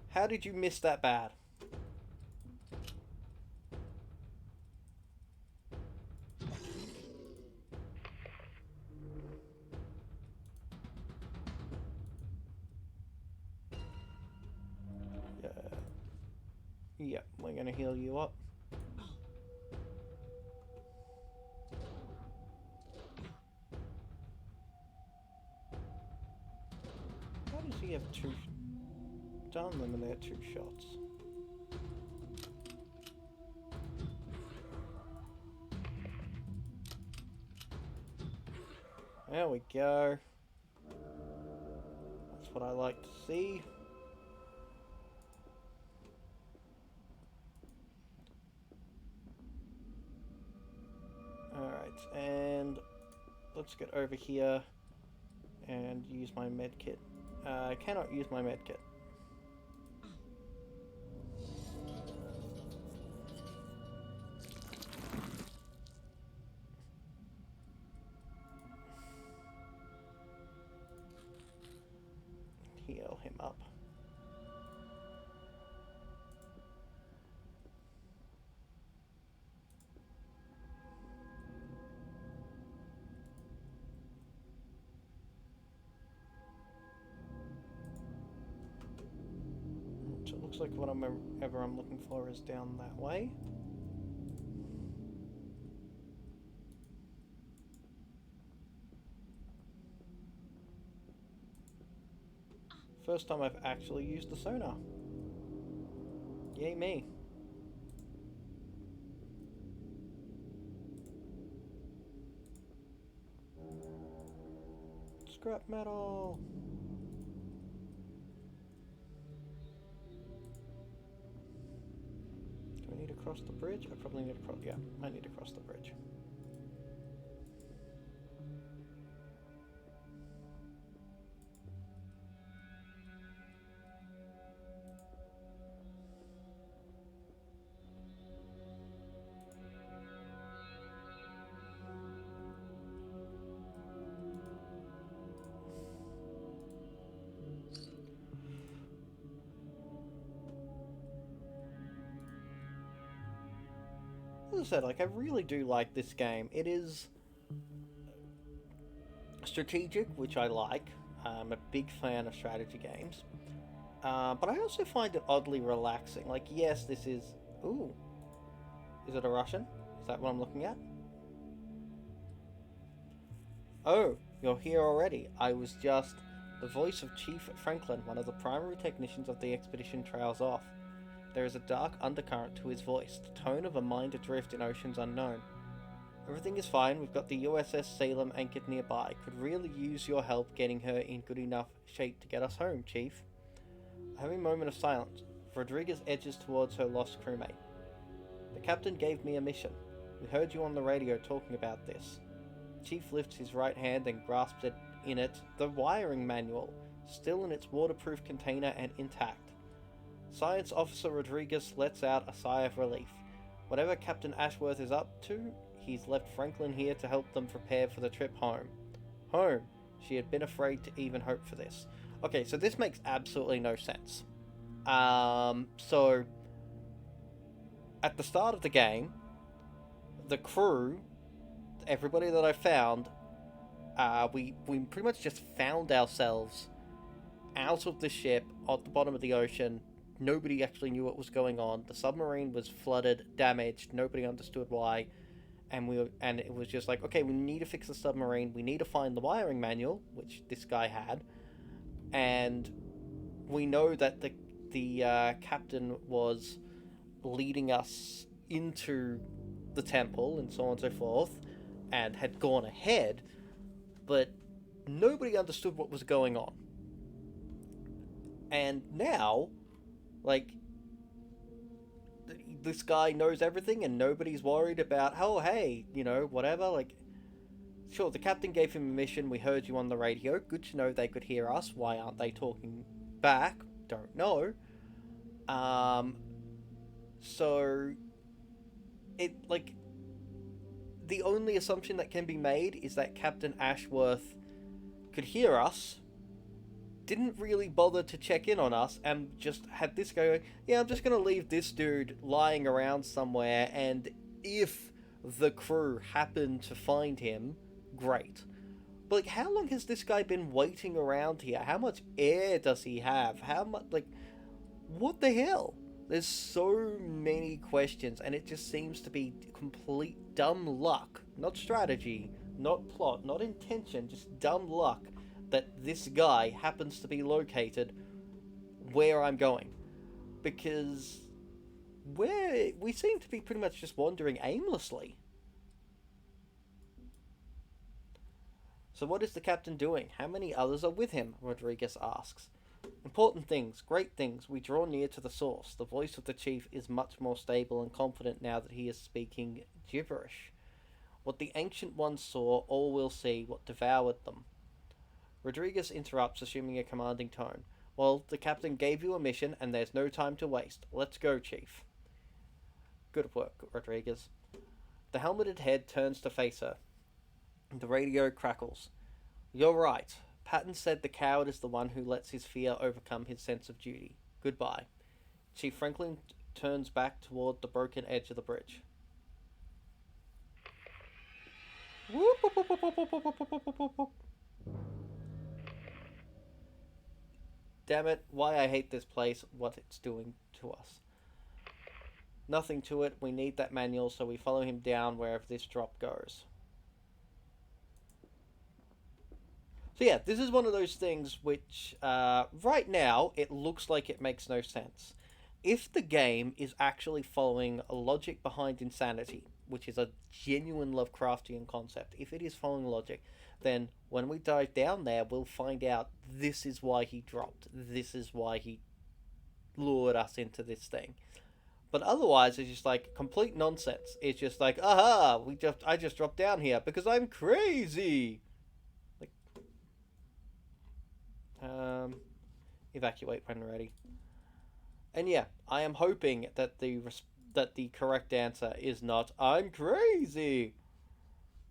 Speaker 1: How did you miss that bad? Yeah, we're gonna heal you up. How does he have two... Done them and they're two shots? There we go. That's what I like to see. Alright, and let's get over here and use my medkit. I cannot use my medkit. Heal him up. So it looks like whatever I'm looking for is down that way. First time I've actually used the sonar. Yay me. Scrap metal. Do I need to cross the bridge? I probably need to cross. Yeah, I need to cross the bridge. As I said, like, I really do like this game. It is strategic, which I like. I'm a big fan of strategy games. But I also find it oddly relaxing. Like, yes, this is... Ooh. Is it a Russian? Is that what I'm looking at? Oh, you're here already. I was just... The voice of Chief Franklin, one of the primary technicians of the expedition, trails off. There is a dark undercurrent to his voice, the tone of a mind adrift in oceans unknown. Everything is fine, we've got the USS Salem anchored nearby. Could really use your help getting her in good enough shape to get us home, Chief. Having a moment of silence, Rodriguez edges towards her lost crewmate. The captain gave me a mission. We heard you on the radio talking about this. Chief lifts his right hand and grasps it. In it, the wiring manual, still in its waterproof container and intact. Science Officer Rodriguez lets out a sigh of relief. Whatever Captain Ashworth is up to, he's left Franklin here to help them prepare for the trip home. Home. She had been afraid to even hope for this. Okay, so this makes absolutely no sense. So, at the start of the game, the crew, everybody that I found, we pretty much just found ourselves out of the ship at the bottom of the ocean. Nobody actually knew what was going on. The submarine was flooded, damaged. Nobody understood why, and it was just like, okay, we need to fix the submarine. We need to find the wiring manual, which this guy had, and we know that the captain was leading us into the temple and so on and so forth, and had gone ahead, but nobody understood what was going on. And now, like, this guy knows everything and nobody's worried about, oh, hey, you know, whatever, like, sure, the captain gave him a mission, we heard you on the radio, good to know they could hear us, why aren't they talking back? Don't know. So, it, like, the only assumption that can be made is that Captain Ashworth could hear us, didn't really bother to check in on us, and just had this guy going, yeah, I'm just going to leave this dude lying around somewhere, and if the crew happen to find him, great. But, like, how long has this guy been waiting around here? How much air does he have? How much, like, what the hell? There's so many questions, and it just seems to be complete dumb luck. Not strategy, not plot, not intention, just dumb luck that this guy happens to be located where I'm going. Because we seem to be pretty much just wandering aimlessly. So what is the captain doing? How many others are with him? Rodriguez asks. Important things, great things. We draw near to the source. The voice of the chief is much more stable and confident now that he is speaking gibberish. What the ancient ones saw, all will see, what devoured them. Rodriguez interrupts, assuming a commanding tone. Well, the captain gave you a mission, and there's no time to waste. Let's go, Chief. Good work, Rodriguez. The helmeted head turns to face her. The radio crackles. You're right. Patton said the coward is the one who lets his fear overcome his sense of duty. Goodbye. Chief Franklin turns back toward the broken edge of the bridge. damn it, why I hate this place, what it's doing to us. Nothing to it, we need that manual, so we follow him down wherever this drop goes. So yeah, this is one of those things which, right now, it looks like it makes no sense. If the game is actually following a logic behind insanity, which is a genuine Lovecraftian concept, if it is following logic, then when we dive down there, we'll find out this is why he dropped. This is why he lured us into this thing. But otherwise, it's just like complete nonsense. It's just like, aha, I just dropped down here because I'm crazy. Like, evacuate when ready. And yeah, I am hoping that the correct answer is not I'm crazy.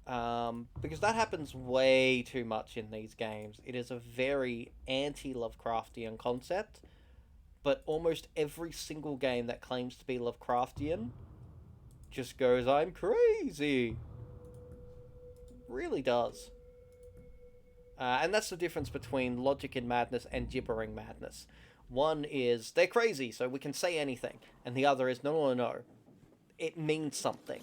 Speaker 1: Because that happens way too much in these games. It is a very anti-Lovecraftian concept, but almost every single game that claims to be Lovecraftian just goes, I'm crazy. Really does. And that's the difference between logic in madness and gibbering madness. One is, they're crazy, so we can say anything. And the other is, no. It means something.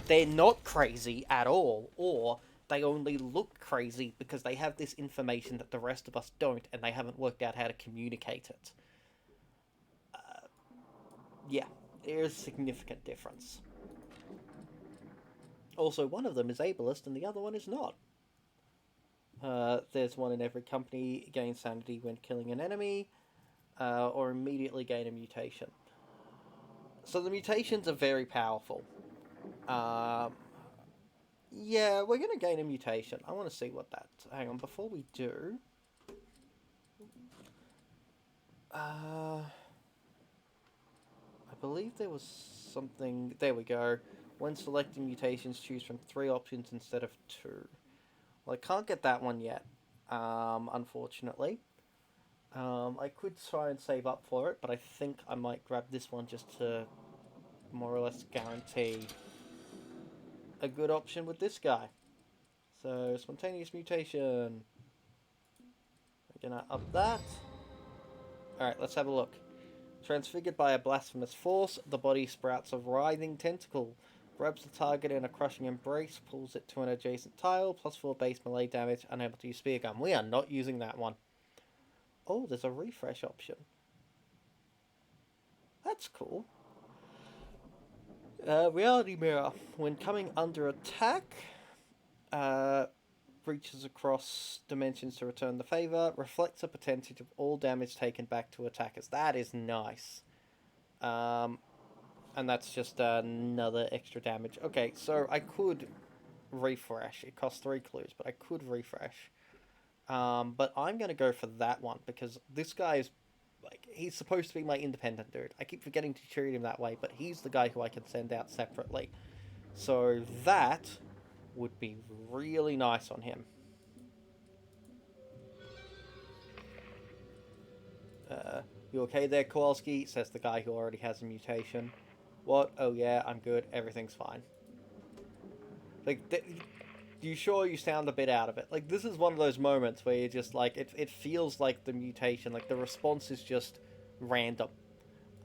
Speaker 1: They're not crazy at all, or they only look crazy because they have this information that the rest of us don't, and they haven't worked out how to communicate it. Yeah, there is a significant difference. Also, one of them is ableist and the other one is not. There's one in every company, gain sanity when killing an enemy, or immediately gain a mutation. So the mutations are very powerful. Yeah, we're going to gain a mutation. I want to see what that... Hang on, before we do... I believe there was something... There we go. When selecting mutations, choose from 3 options instead of 2. Well, I can't get that one yet, unfortunately. I could try and save up for it, but I think I might grab this one just to more or less guarantee a good option with this guy. So, spontaneous mutation. We're gonna up that. Alright, let's have a look. Transfigured by a blasphemous force, the body sprouts a writhing tentacle, grabs the target in a crushing embrace, pulls it to an adjacent tile, +4 base melee damage, unable to use spear gun. We are not using that one. Oh, there's a refresh option. That's cool. Reality mirror. When coming under attack, reaches across dimensions to return the favor, reflects a percentage of all damage taken back to attackers. That is nice. And that's just another extra damage. Okay, so I could refresh. It costs 3 clues, but I could refresh. But I'm going to go for that one, because this guy is, like, he's supposed to be my independent dude. I keep forgetting to treat him that way, but he's the guy who I can send out separately. So that would be really nice on him. You okay there, Kowalski? Says the guy who already has a mutation. What? Oh yeah, I'm good. Everything's fine. Like, you sure you sound a bit out of it? Like, this is one of those moments where you're just like, it feels like the mutation, like the response is just random.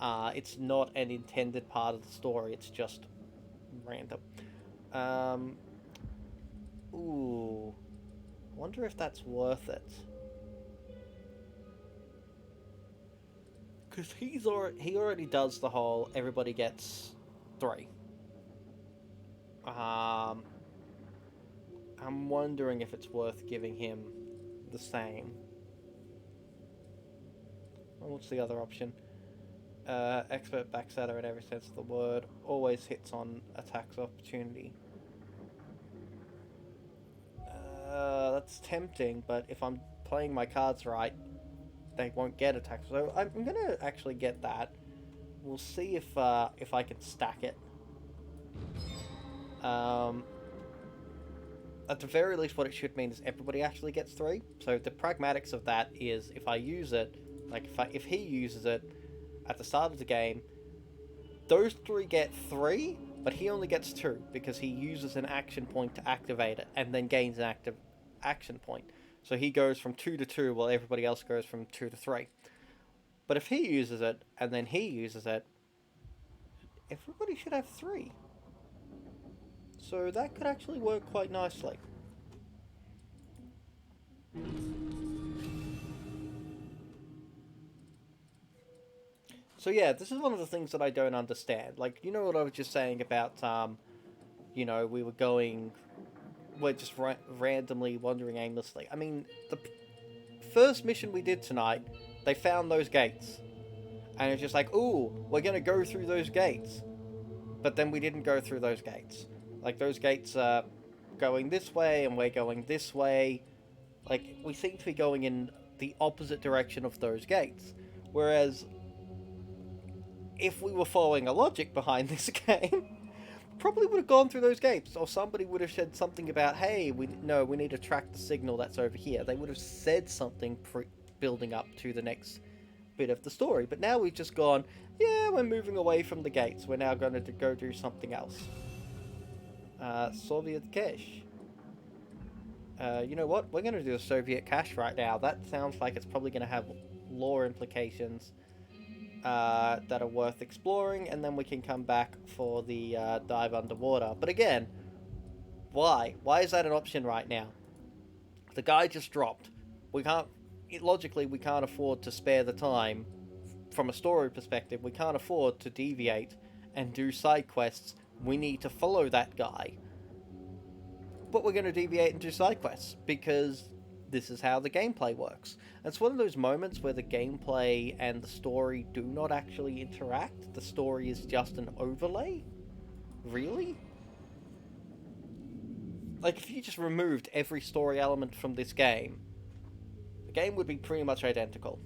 Speaker 1: It's not an intended part of the story, it's just random. Ooh. I wonder if that's worth it. Because he already does the whole everybody gets 3. I'm wondering if it's worth giving him the same. What's the other option? Expert backstabber in every sense of the word. Always hits on attacks opportunity. That's tempting, but if I'm playing my cards right, they won't get attacks. So I'm going to actually get that. We'll see if I can stack it. At the very least, what it should mean is everybody actually gets 3. So the pragmatics of that is, if I use it, like if he uses it at the start of the game, those 3 get 3, but he only gets 2 because he uses an action point to activate it and then gains an active action point. So he goes from 2 to 2 while everybody else goes from 2 to 3. But if he uses it, and then he uses it, everybody should have 3. So that could actually work quite nicely. So yeah, this is one of the things that I don't understand. Like, you know what I was just saying about, you know, we're just randomly wandering aimlessly. I mean, the first mission we did tonight, they found those gates. And it's just like, ooh, we're going to go through those gates. But then we didn't go through those gates. Like, those gates are going this way, and we're going this way. Like, we seem to be going in the opposite direction of those gates. Whereas, if we were following a logic behind this game, probably would have gone through those gates, or somebody would have said something about, hey, we need to track the signal that's over here. They would have said something building up to the next bit of the story. But now we've just gone, yeah, we're moving away from the gates. We're now going to go do something else. Soviet cache. You know what? We're going to do a Soviet cache right now. That sounds like it's probably going to have lore implications that are worth exploring, and then we can come back for the dive underwater. But again, why? Why is that an option right now? The guy just dropped. Logically, we can't afford to spare the time. From a story perspective, we can't afford to deviate and do side quests. We need to follow that guy. But we're going to deviate and do side quests, because this is how the gameplay works. And it's one of those moments where the gameplay and the story do not actually interact. The story is just an overlay? Really? Like, if you just removed every story element from this game, the game would be pretty much identical.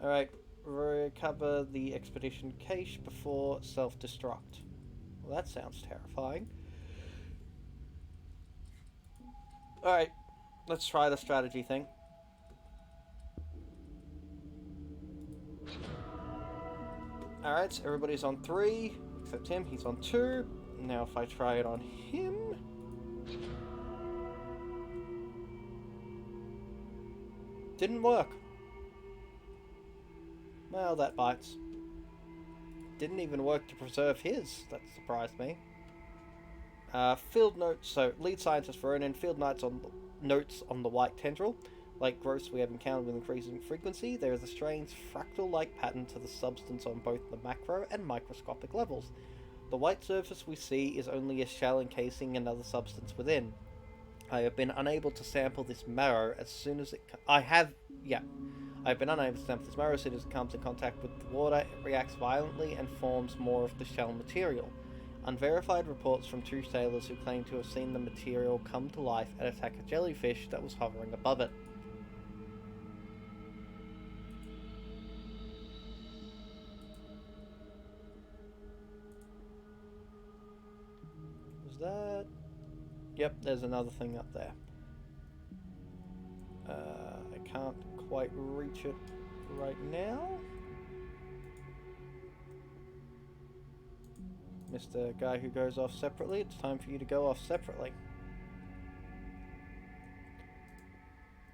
Speaker 1: Alright, recover the expedition cache before self-destruct. Well, that sounds terrifying. Alright, let's try the strategy thing. Alright, so everybody's on 3, except him, he's on 2. Now if I try it on him... Didn't work. Well, that bites. Didn't even work to preserve his. That surprised me. Field notes. So, lead scientist Veronin, field notes on the white tendril. Like growths we have encountered with increasing frequency, there is a strange fractal-like pattern to the substance on both the macro and microscopic levels. The white surface we see is only a shell encasing another substance within. I have been unable to sample this marrow as soon as it... I've been unable to sample this marrow as soon as it comes in contact with the water. It reacts violently and forms more of the shell material. Unverified reports from 2 sailors who claim to have seen the material come to life and attack a jellyfish that was hovering above it. Was that... Yep, there's another thing up there. I can't quite reach it right now. Mr. Guy who goes off separately, it's time for you to go off separately.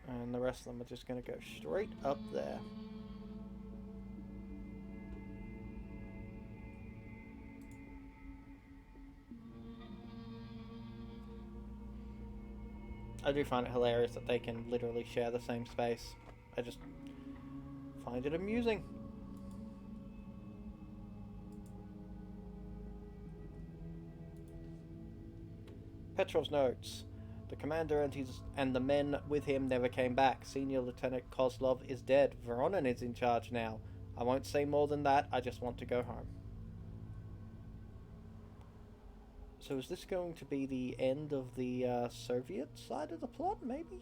Speaker 1: And the rest of them are just going to go straight up there. I do find it hilarious that they can literally share the same space. I just find it amusing. Petrov's notes. The commander and the men with him never came back. Senior Lieutenant Kozlov is dead. Voronin is in charge now. I won't say more than that. I just want to go home. So is this going to be the end of the Soviet side of the plot, maybe?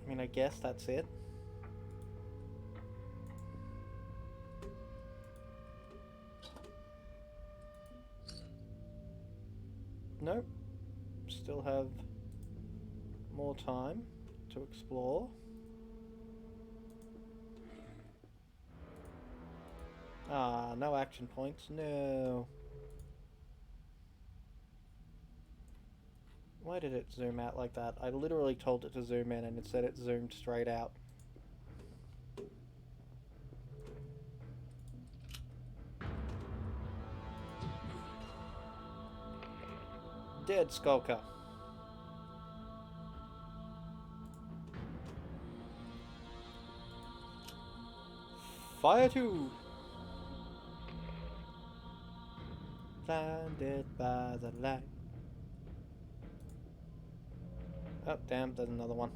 Speaker 1: I mean, I guess that's it. Nope. Still have more time to explore. Ah, no action points. No. Why did it zoom out like that? I literally told it to zoom in and instead it zoomed straight out. Dead Skulker. Fire 2! Blinded by the light. Oh, damn, there's another one.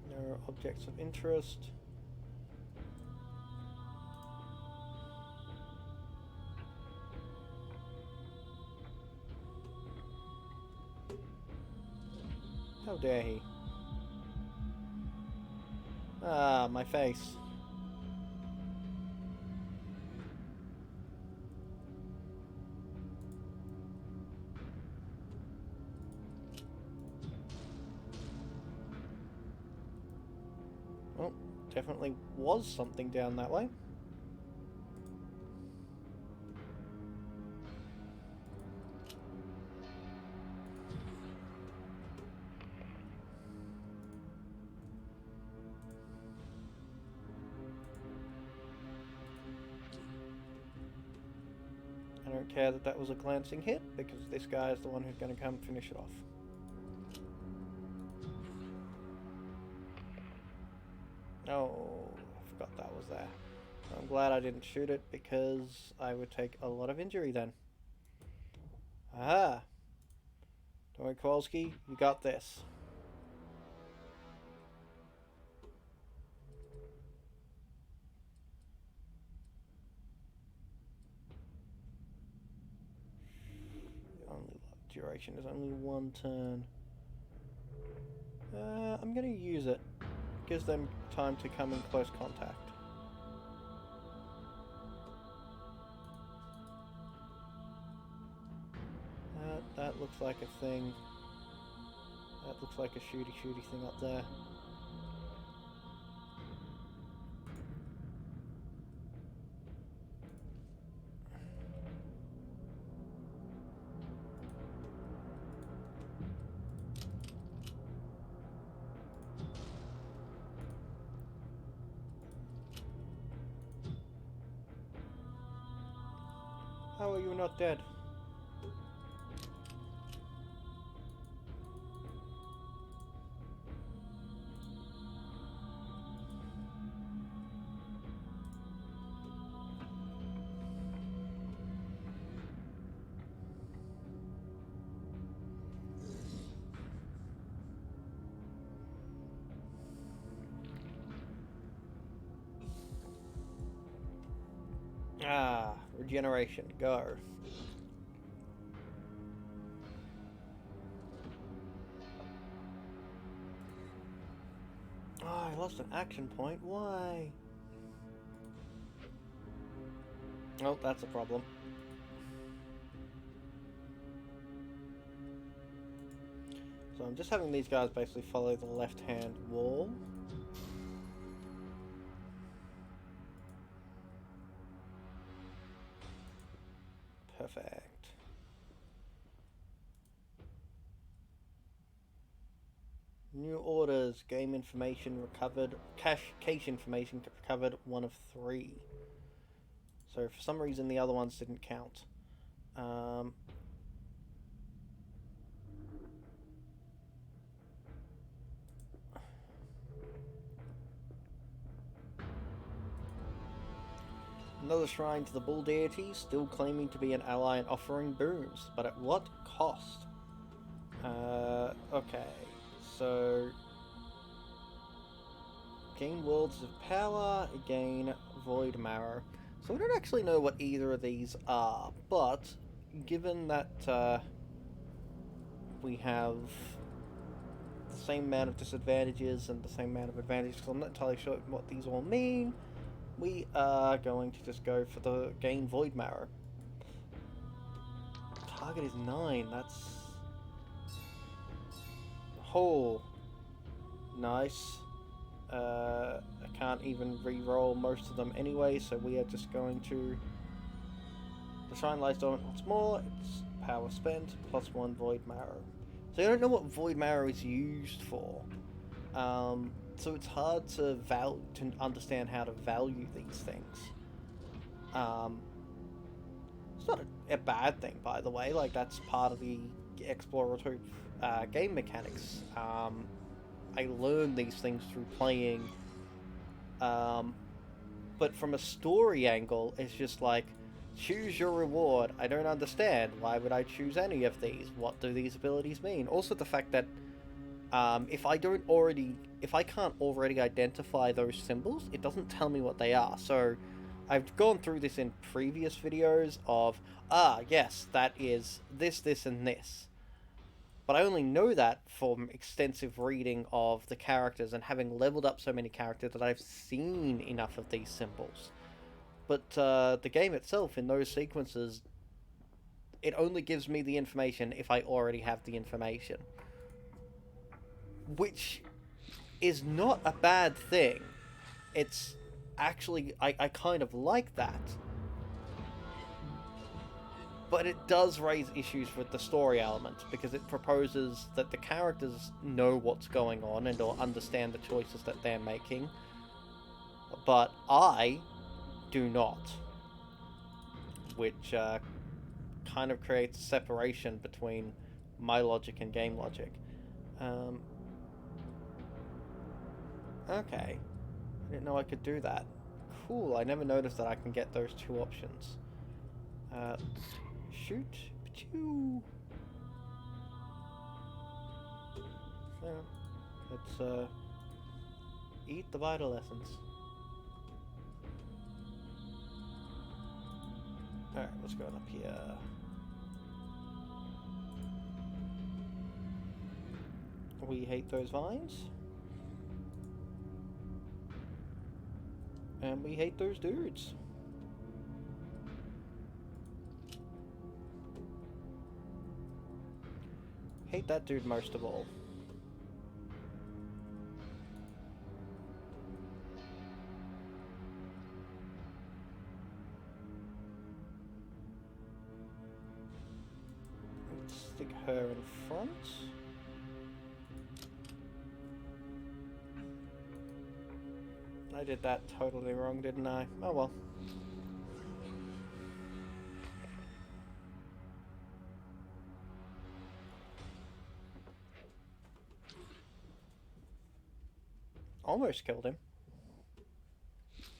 Speaker 1: No objects of interest. How dare he? Ah, my face. Well, definitely was something down that way. I don't care that that was a glancing hit, because this guy is the one who's going to come finish it off. Oh, I forgot that was there. I'm glad I didn't shoot it, because I would take a lot of injury then. Aha! Don't worry, Kowalski, you got this. Duration is only 1 turn. I'm going to use it. Gives them time to come in close contact. That looks like a thing. That looks like a shooty thing up there. How are you not dead? Ah, regeneration, go. Oh, I lost an action point. Why? Oh, that's a problem. So I'm just having these guys basically follow the left-hand wall. Perfect. New orders, game information recovered, cache information recovered 1 of 3. So for some reason the other ones didn't count. Another shrine to the bull deity, still claiming to be an ally and offering boons, but at what cost? Okay, so gain worlds of power, gain void marrow. So we don't actually know what either of these are, but given that we have the same amount of disadvantages and the same amount of advantages. So I'm not entirely sure what these all mean. We are going to just go for the gain Void Marrow. Target is 9. That's... Oh, nice. I can't even re-roll most of them anyway, so we are just going to... The Shrine lies dormant once more. It's power spent, +1 Void Marrow. So I don't know what Void Marrow is used for. So it's hard to understand how to value these things. It's not a bad thing, by the way. Like, that's part of the exploratory game mechanics. I learned these things through playing. But from a story angle, it's just like, choose your reward. I don't understand. Why would I choose any of these? What do these abilities mean? Also, the fact that if I can't already identify those symbols, it doesn't tell me what they are. So I've gone through this in previous videos of, yes, that is this, this, and this. But I only know that from extensive reading of the characters and having leveled up so many characters that I've seen enough of these symbols. But the game itself, in those sequences, it only gives me the information if I already have the information. Which is not a bad thing. It's actually, I kind of like that. But it does raise issues with the story element, because it proposes that the characters know what's going on and or understand the choices that they're making. But I do not. Which kind of creates a separation between my logic and game logic. Okay. I didn't know I could do that. Cool, I never noticed that I can get those two options. Shoot. Pachoo. Yeah. Let's eat the vital essence. Alright, let's go up here. We hate those vines. And we hate those dudes. Hate that dude most of all. Let's stick her in front. I did that totally wrong, didn't I? Oh well. Almost killed him.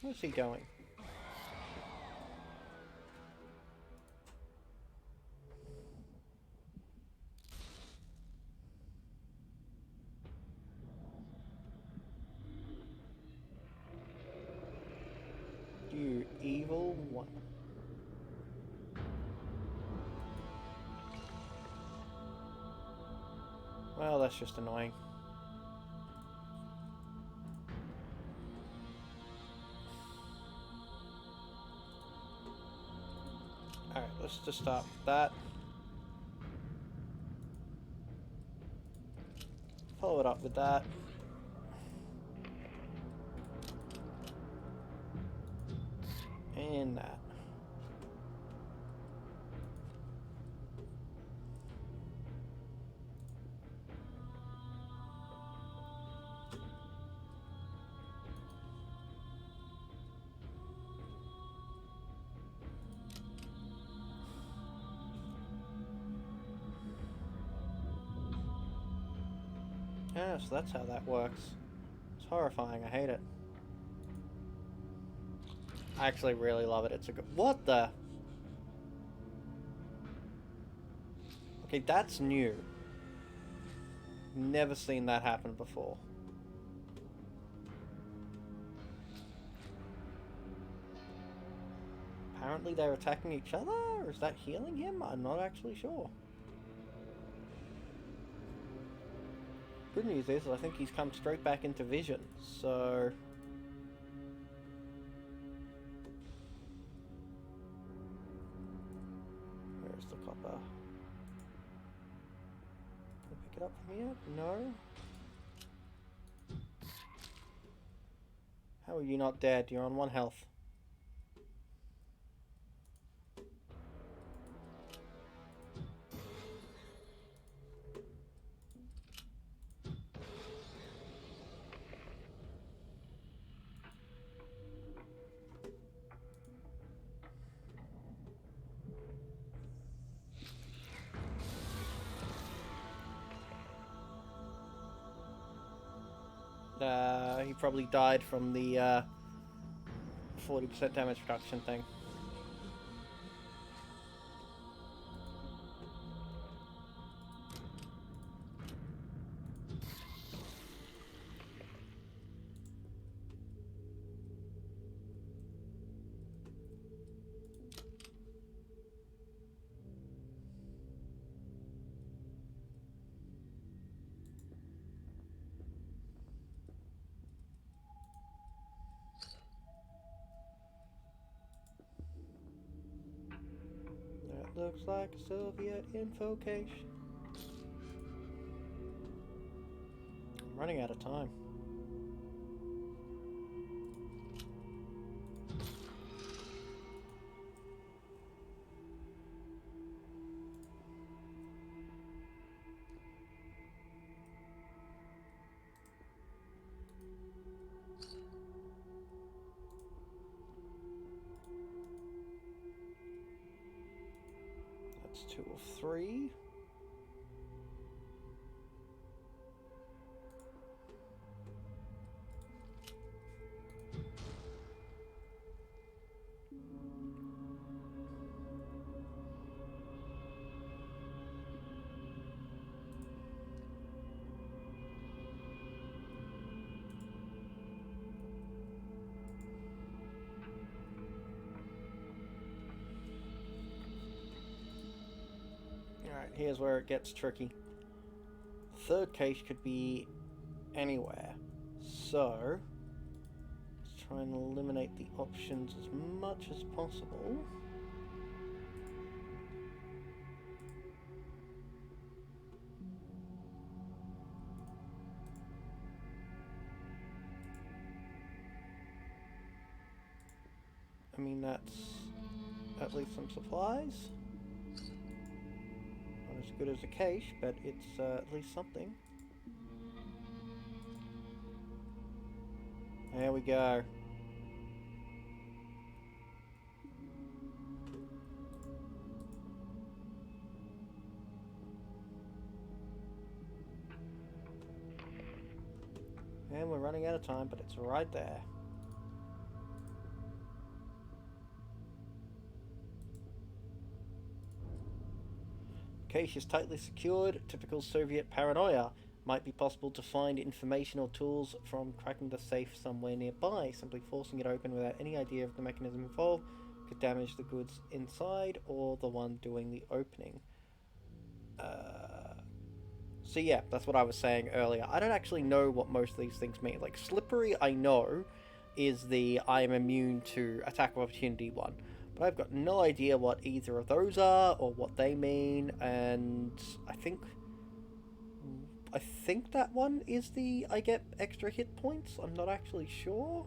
Speaker 1: Where's he going? You evil one. Well, that's just annoying. Alright, let's just start with that. Follow it up with that. And that. Yeah, so that's how that works. It's horrifying, I hate it. I actually really love it. It's a good... What the... Okay, that's new. Never seen that happen before. Apparently they're attacking each other? Or is that healing him? I'm not actually sure. Good news is, I think he's come straight back into vision, so... Where's the copper? Can I pick it up from here? No? How are you not dead? You're on 1 health. He probably died from the 40% damage reduction thing. That looks like a Soviet info cache. I'm running out of time. That's 2 of 3. Alright, here's where it gets tricky. The third cache could be anywhere. So, let's try and eliminate the options as much as possible. I mean, that's at least some supplies. Not as good as a cache, but it's at least something. There we go. And we're running out of time, but it's right there. Cache is tightly secured. Typical Soviet paranoia. Might be possible to find information or tools from cracking the safe somewhere nearby. Simply forcing it open without any idea of the mechanism involved could damage the goods inside or the one doing the opening. So yeah, that's what I was saying earlier. I don't actually know what most of these things mean. Like, slippery, I know, is the I am immune to attack of opportunity one. But I've got no idea what either of those are or what they mean, and I think that one is the I get extra hit points. I'm not actually sure.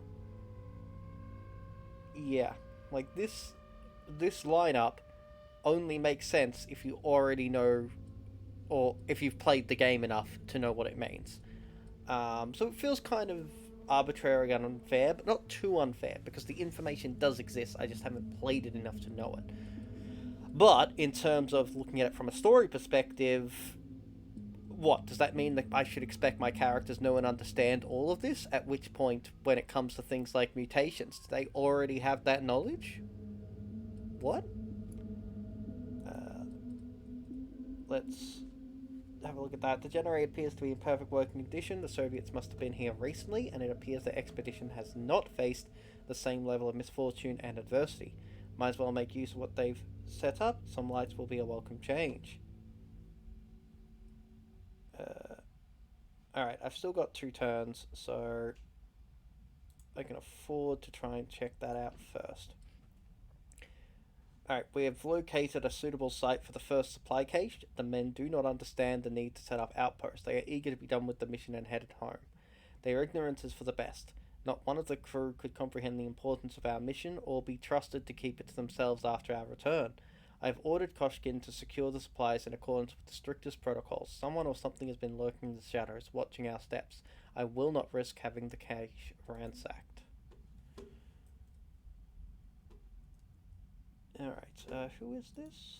Speaker 1: Yeah, like this lineup only makes sense if you already know, or if you've played the game enough to know what it means. So it feels kind of arbitrary and unfair, but not too unfair, because the information does exist, I just haven't played it enough to know it. But in terms of looking at it from a story perspective, what does that mean? That I should expect my characters know and understand all of this? At which point, when it comes to things like mutations, do they already have that knowledge? What? Let's have a look at that. The generator appears to be in perfect working condition. The Soviets must have been here recently, and it appears the expedition has not faced the same level of misfortune and adversity. Might as well make use of what they've set up. Some lights will be a welcome change. Alright, I've still got 2 turns, so I can afford to try and check that out first. Alright, we have located a suitable site for the first supply cache. The men do not understand the need to set up outposts. They are eager to be done with the mission and headed home. Their ignorance is for the best. Not one of the crew could comprehend the importance of our mission or be trusted to keep it to themselves after our return. I have ordered Koshkin to secure the supplies in accordance with the strictest protocols. Someone or something has been lurking in the shadows, watching our steps. I will not risk having the cache ransacked. Alright, who is this?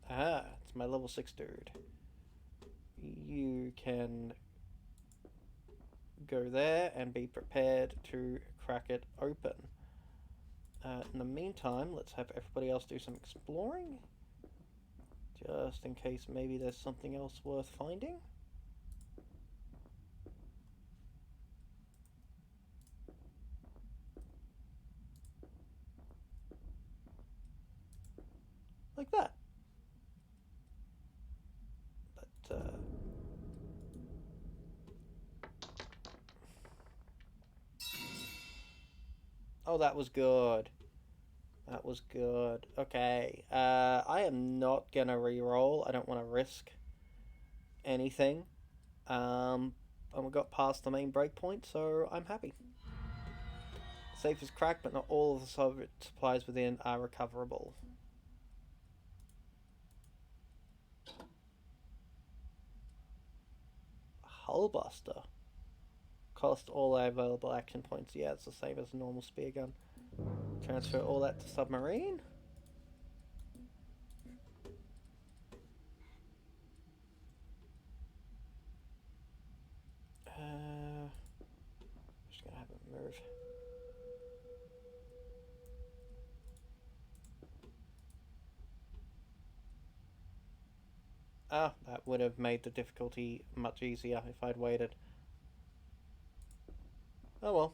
Speaker 1: Ah, it's my level 6 dude. You can go there and be prepared to crack it open. In the meantime, let's have everybody else do some exploring. Just in case maybe there's something else worth finding. Like that. But, oh, that was good. That was good. Okay. I am not gonna re-roll. I don't want to risk anything. And we got past the main breakpoint, so I'm happy. Safe is cracked, but not all of the supplies within are recoverable. Hullbuster. Cost all available action points. Yeah, it's the same as a normal spear gun. Transfer all that to submarine. Just gonna have it move. Ah, that would have made the difficulty much easier if I'd waited. Oh well.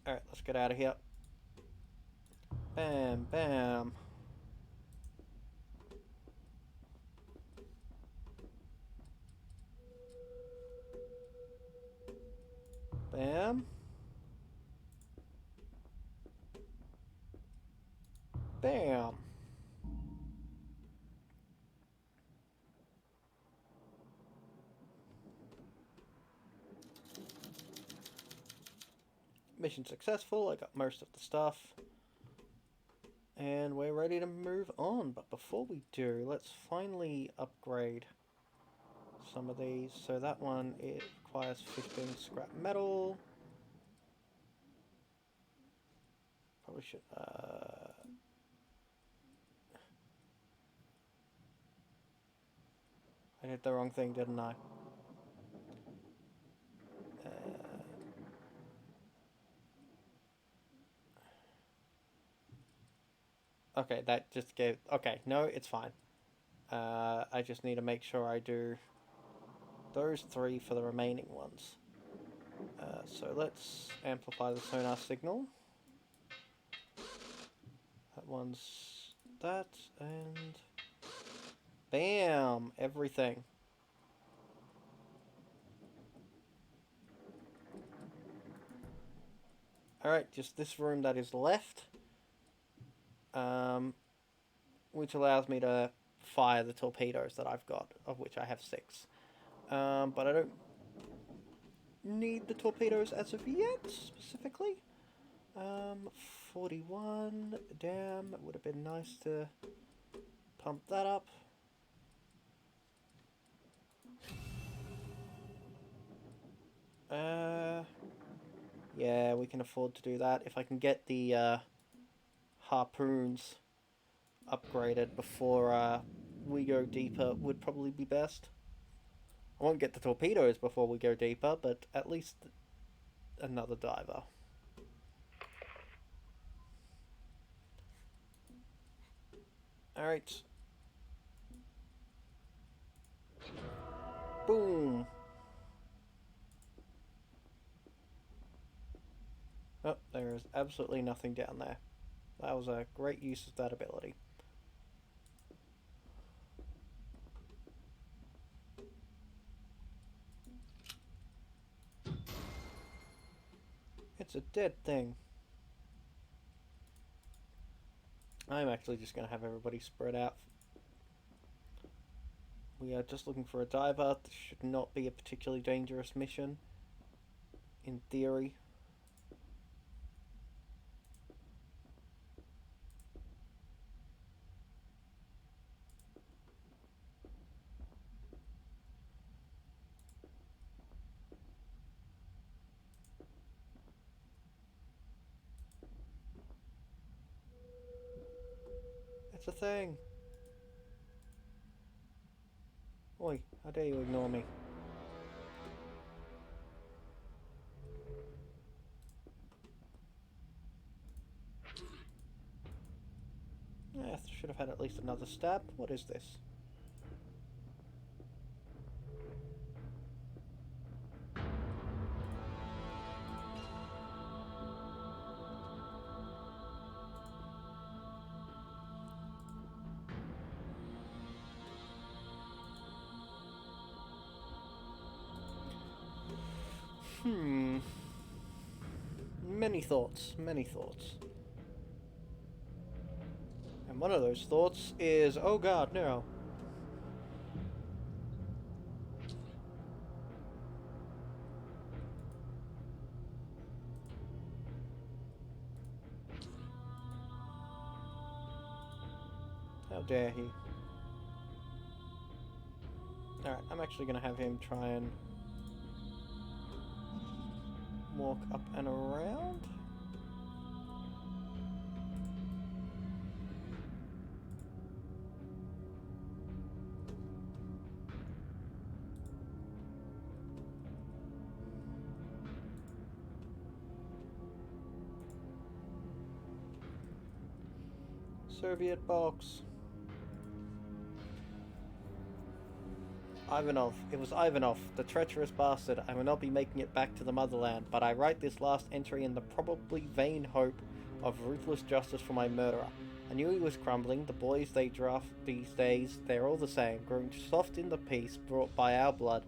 Speaker 1: Alright, let's get out of here. Bam, bam. Bam. Bam. Mission successful. I got most of the stuff. And we're ready to move on. But before we do, let's finally upgrade some of these. So that one, it requires 15 scrap metal. Probably should... I did the wrong thing, didn't I? Okay, that just gave... Okay, no, it's fine. I just need to make sure I do those 3 for the remaining ones. So let's amplify the sonar signal. That one's that, and... Bam! Everything. Alright, just this room that is left. Which allows me to fire the torpedoes that I've got, of which I have 6. But I don't need the torpedoes as of yet, specifically. 41, damn, it would have been nice to pump that up. Yeah, we can afford to do that. If I can get the harpoons upgraded before we go deeper, would probably be best. I won't get the torpedoes before we go deeper, but at least another diver. Alright. Boom! Oh, there is absolutely nothing down there. That was a great use of that ability. It's a dead thing. I'm actually just going to have everybody spread out. We are just looking for a diver. This should not be a particularly dangerous mission, in theory. It's a thing. Oi, how dare you ignore me? Yeah, should have had at least another stab. What is this? Many thoughts, many thoughts. And one of those thoughts is, oh god, no. How dare he? Alright, I'm actually going to have him try and walk up and around. Soviet box. Ivanov. It was Ivanov, the treacherous bastard. I will not be making it back to the motherland, but I write this last entry in the probably vain hope of ruthless justice for my murderer. I knew he was crumbling. The boys they draft these days, they're all the same, growing soft in the peace brought by our blood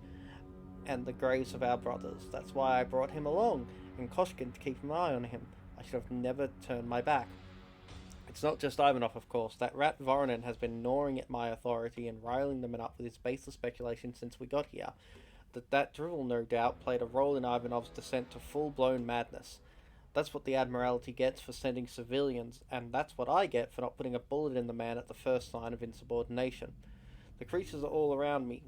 Speaker 1: and the graves of our brothers. That's why I brought him along, in Koshkin, to keep an eye on him. I should have never turned my back. It's not just Ivanov, of course. That rat Voronin has been gnawing at my authority and riling them up with his baseless speculation since we got here. That drivel, no doubt, played a role in Ivanov's descent to full-blown madness. That's what the Admiralty gets for sending civilians, and that's what I get for not putting a bullet in the man at the first sign of insubordination. The creatures are all around me,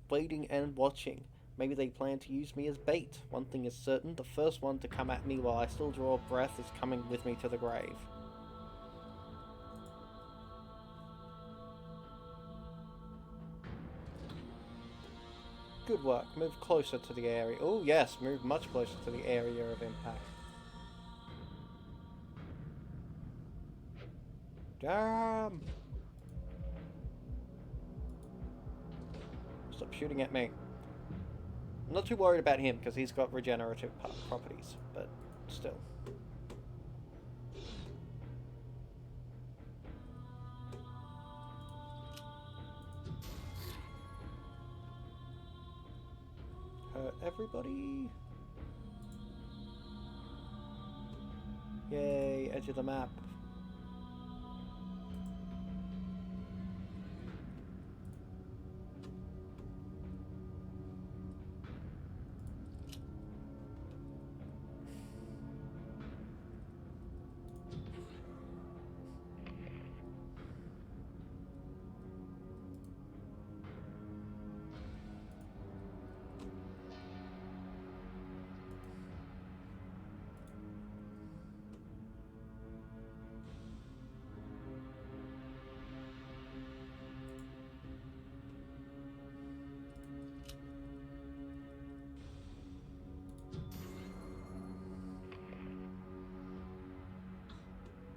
Speaker 1: waiting and watching. Maybe they plan to use me as bait. One thing is certain, the first one to come at me while I still draw breath is coming with me to the grave. Good work. Move closer to the area. Oh yes, move much closer to the area of impact. Damn! Stop shooting at me. I'm not too worried about him because he's got regenerative properties, but still. Hurt everybody. Yay, edge of the map.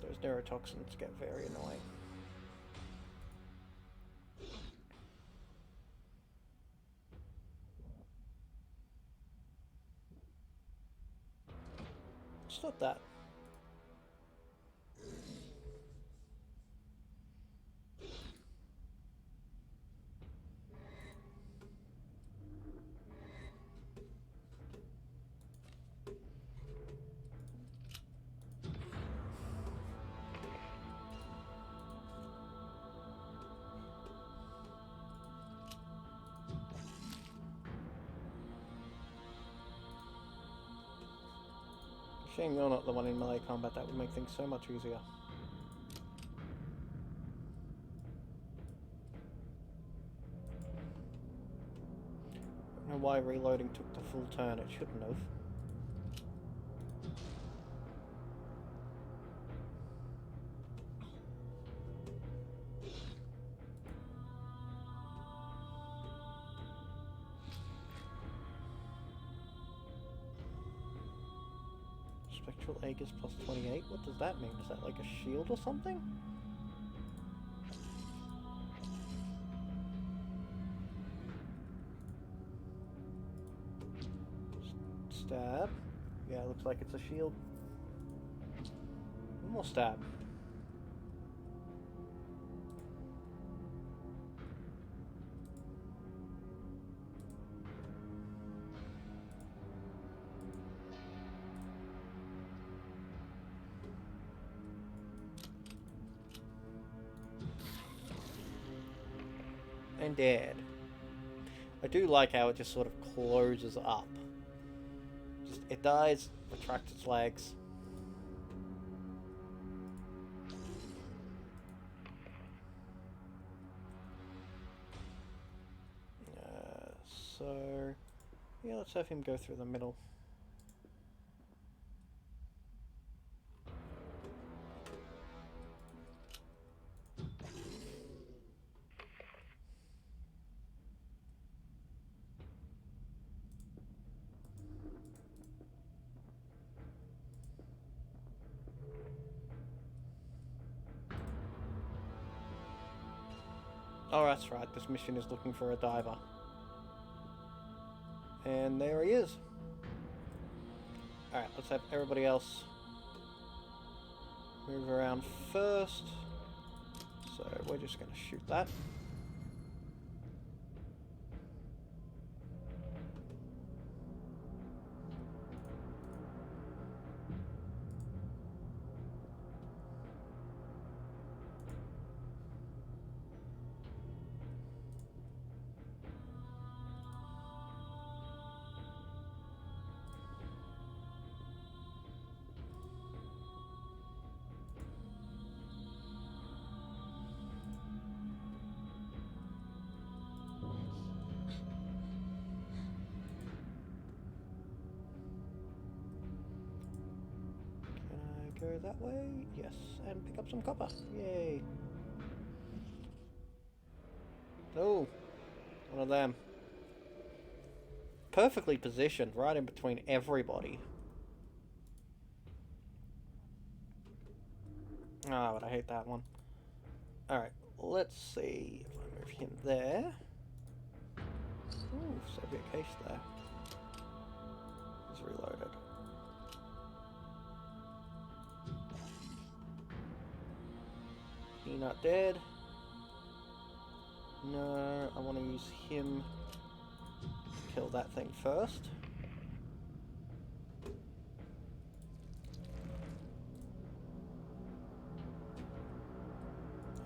Speaker 1: Those neurotoxins get very annoying. Stop that. Shame you're not the one in melee combat. That would make things so much easier. I don't know why reloading took the full turn. It shouldn't have. Spectral Aegis plus 28? What does that mean? Is that like a shield or something? Stab. Yeah, looks like it's a shield. One more stab. And dead. I do like how it just sort of closes up. Just, it dies, retracts its legs. So, yeah, let's have him go through the middle. Oh, that's right, this mission is looking for a diver. And there he is. Alright, let's have everybody else move around first. So we're just going to shoot that. Go that way, yes, and pick up some copper. Yay! Oh, one of them. Perfectly positioned, right in between everybody. Ah, but I hate that one. Alright, let's see if I move him there. Ooh, Soviet case there. He's reloaded. He not dead. No, I want to use him to kill that thing first.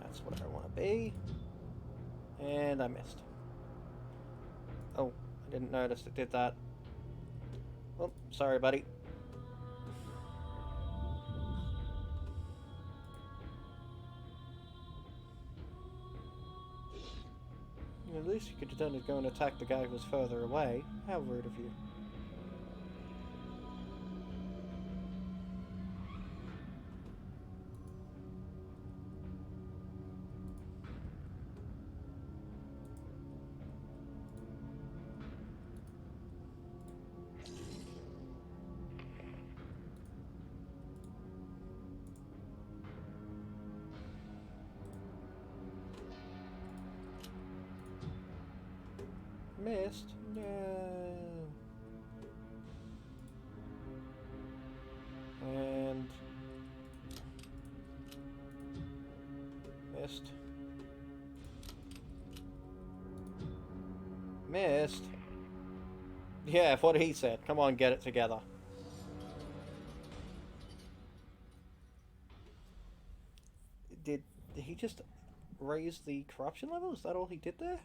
Speaker 1: That's what I want to be. And I missed. Oh, I didn't notice it did that. Oh, sorry, buddy. At least you could have done is go and attack the guy who was further away. How rude of you. Missed? No. And... missed. Missed? Yeah, what he said. Come on, get it together. Did he just raise the corruption level? Is that all he did there?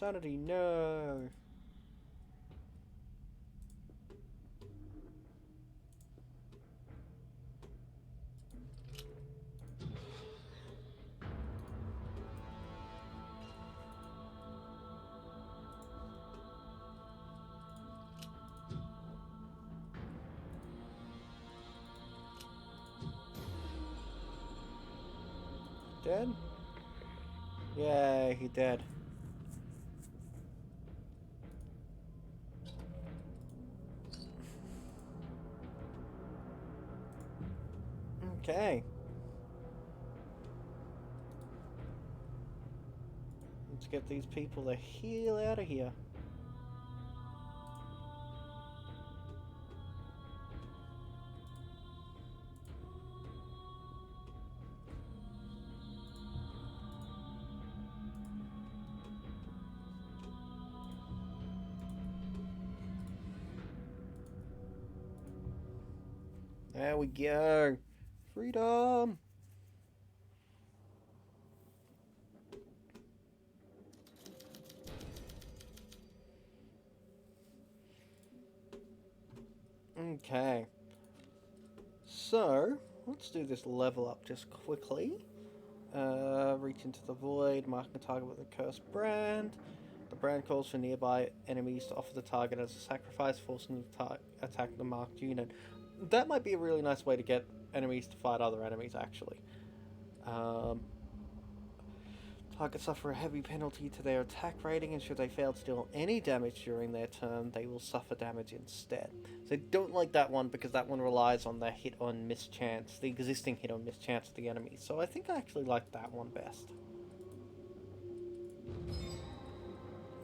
Speaker 1: Sanity, no. Dead? Yeah, he dead. Okay. Let's get these people the hell out of here. There we go. Freedom! Okay. So, let's do this level up just quickly. Reach into the void, mark a target with a cursed brand. The brand calls for nearby enemies to offer the target as a sacrifice, forcing them to attack the marked unit. That might be a really nice way to get enemies to fight other enemies, actually. Targets suffer a heavy penalty to their attack rating, and should they fail to deal any damage during their turn, they will suffer damage instead. So don't like that one, because that one relies on the hit on miss chance, the existing hit on miss chance of the enemy. So I think I actually like that one best.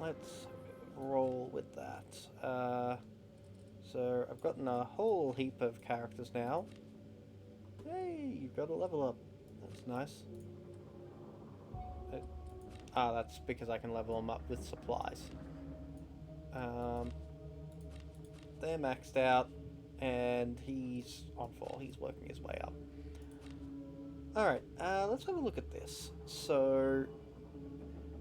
Speaker 1: Let's roll with that. So I've gotten a whole heap of characters now. Hey, you've got a level up. That's nice. That's because I can level them up with supplies. They're maxed out, and he's on 4. He's working his way up. Alright, let's have a look at this. So,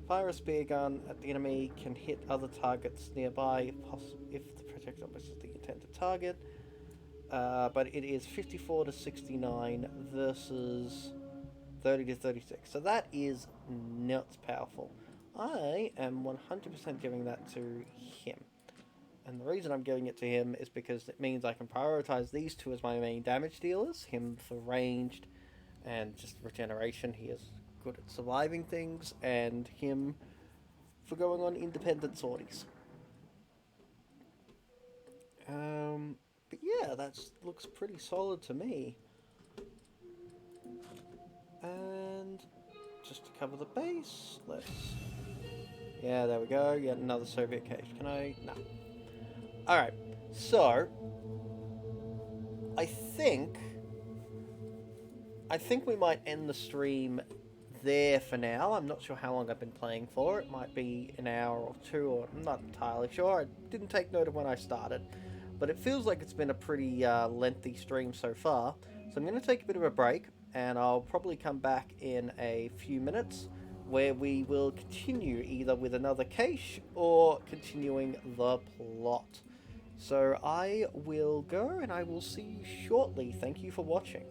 Speaker 1: fire a spear gun at the enemy, can hit other targets nearby if the projectile misses the intended target. But it is 54 to 69 versus 30 to 36. So that is nuts powerful. I am 100% giving that to him. And the reason I'm giving it to him is because it means I can prioritize these two as my main damage dealers. Him for ranged and just regeneration. He is good at surviving things. And him for going on independent sorties. But yeah, that looks pretty solid to me. And just to cover the base, let's... Yeah, there we go. Yet another Soviet cage. Can I? No. Alright, so... I think we might end the stream there for now. I'm not sure how long I've been playing for. It might be an hour or two, or I'm not entirely sure. I didn't take note of when I started. But it feels like it's been a pretty lengthy stream so far. So I'm going to take a bit of a break, and I'll probably come back in a few minutes where we will continue either with another cache or continuing the plot. So I will go, and I will see you shortly. Thank you for watching.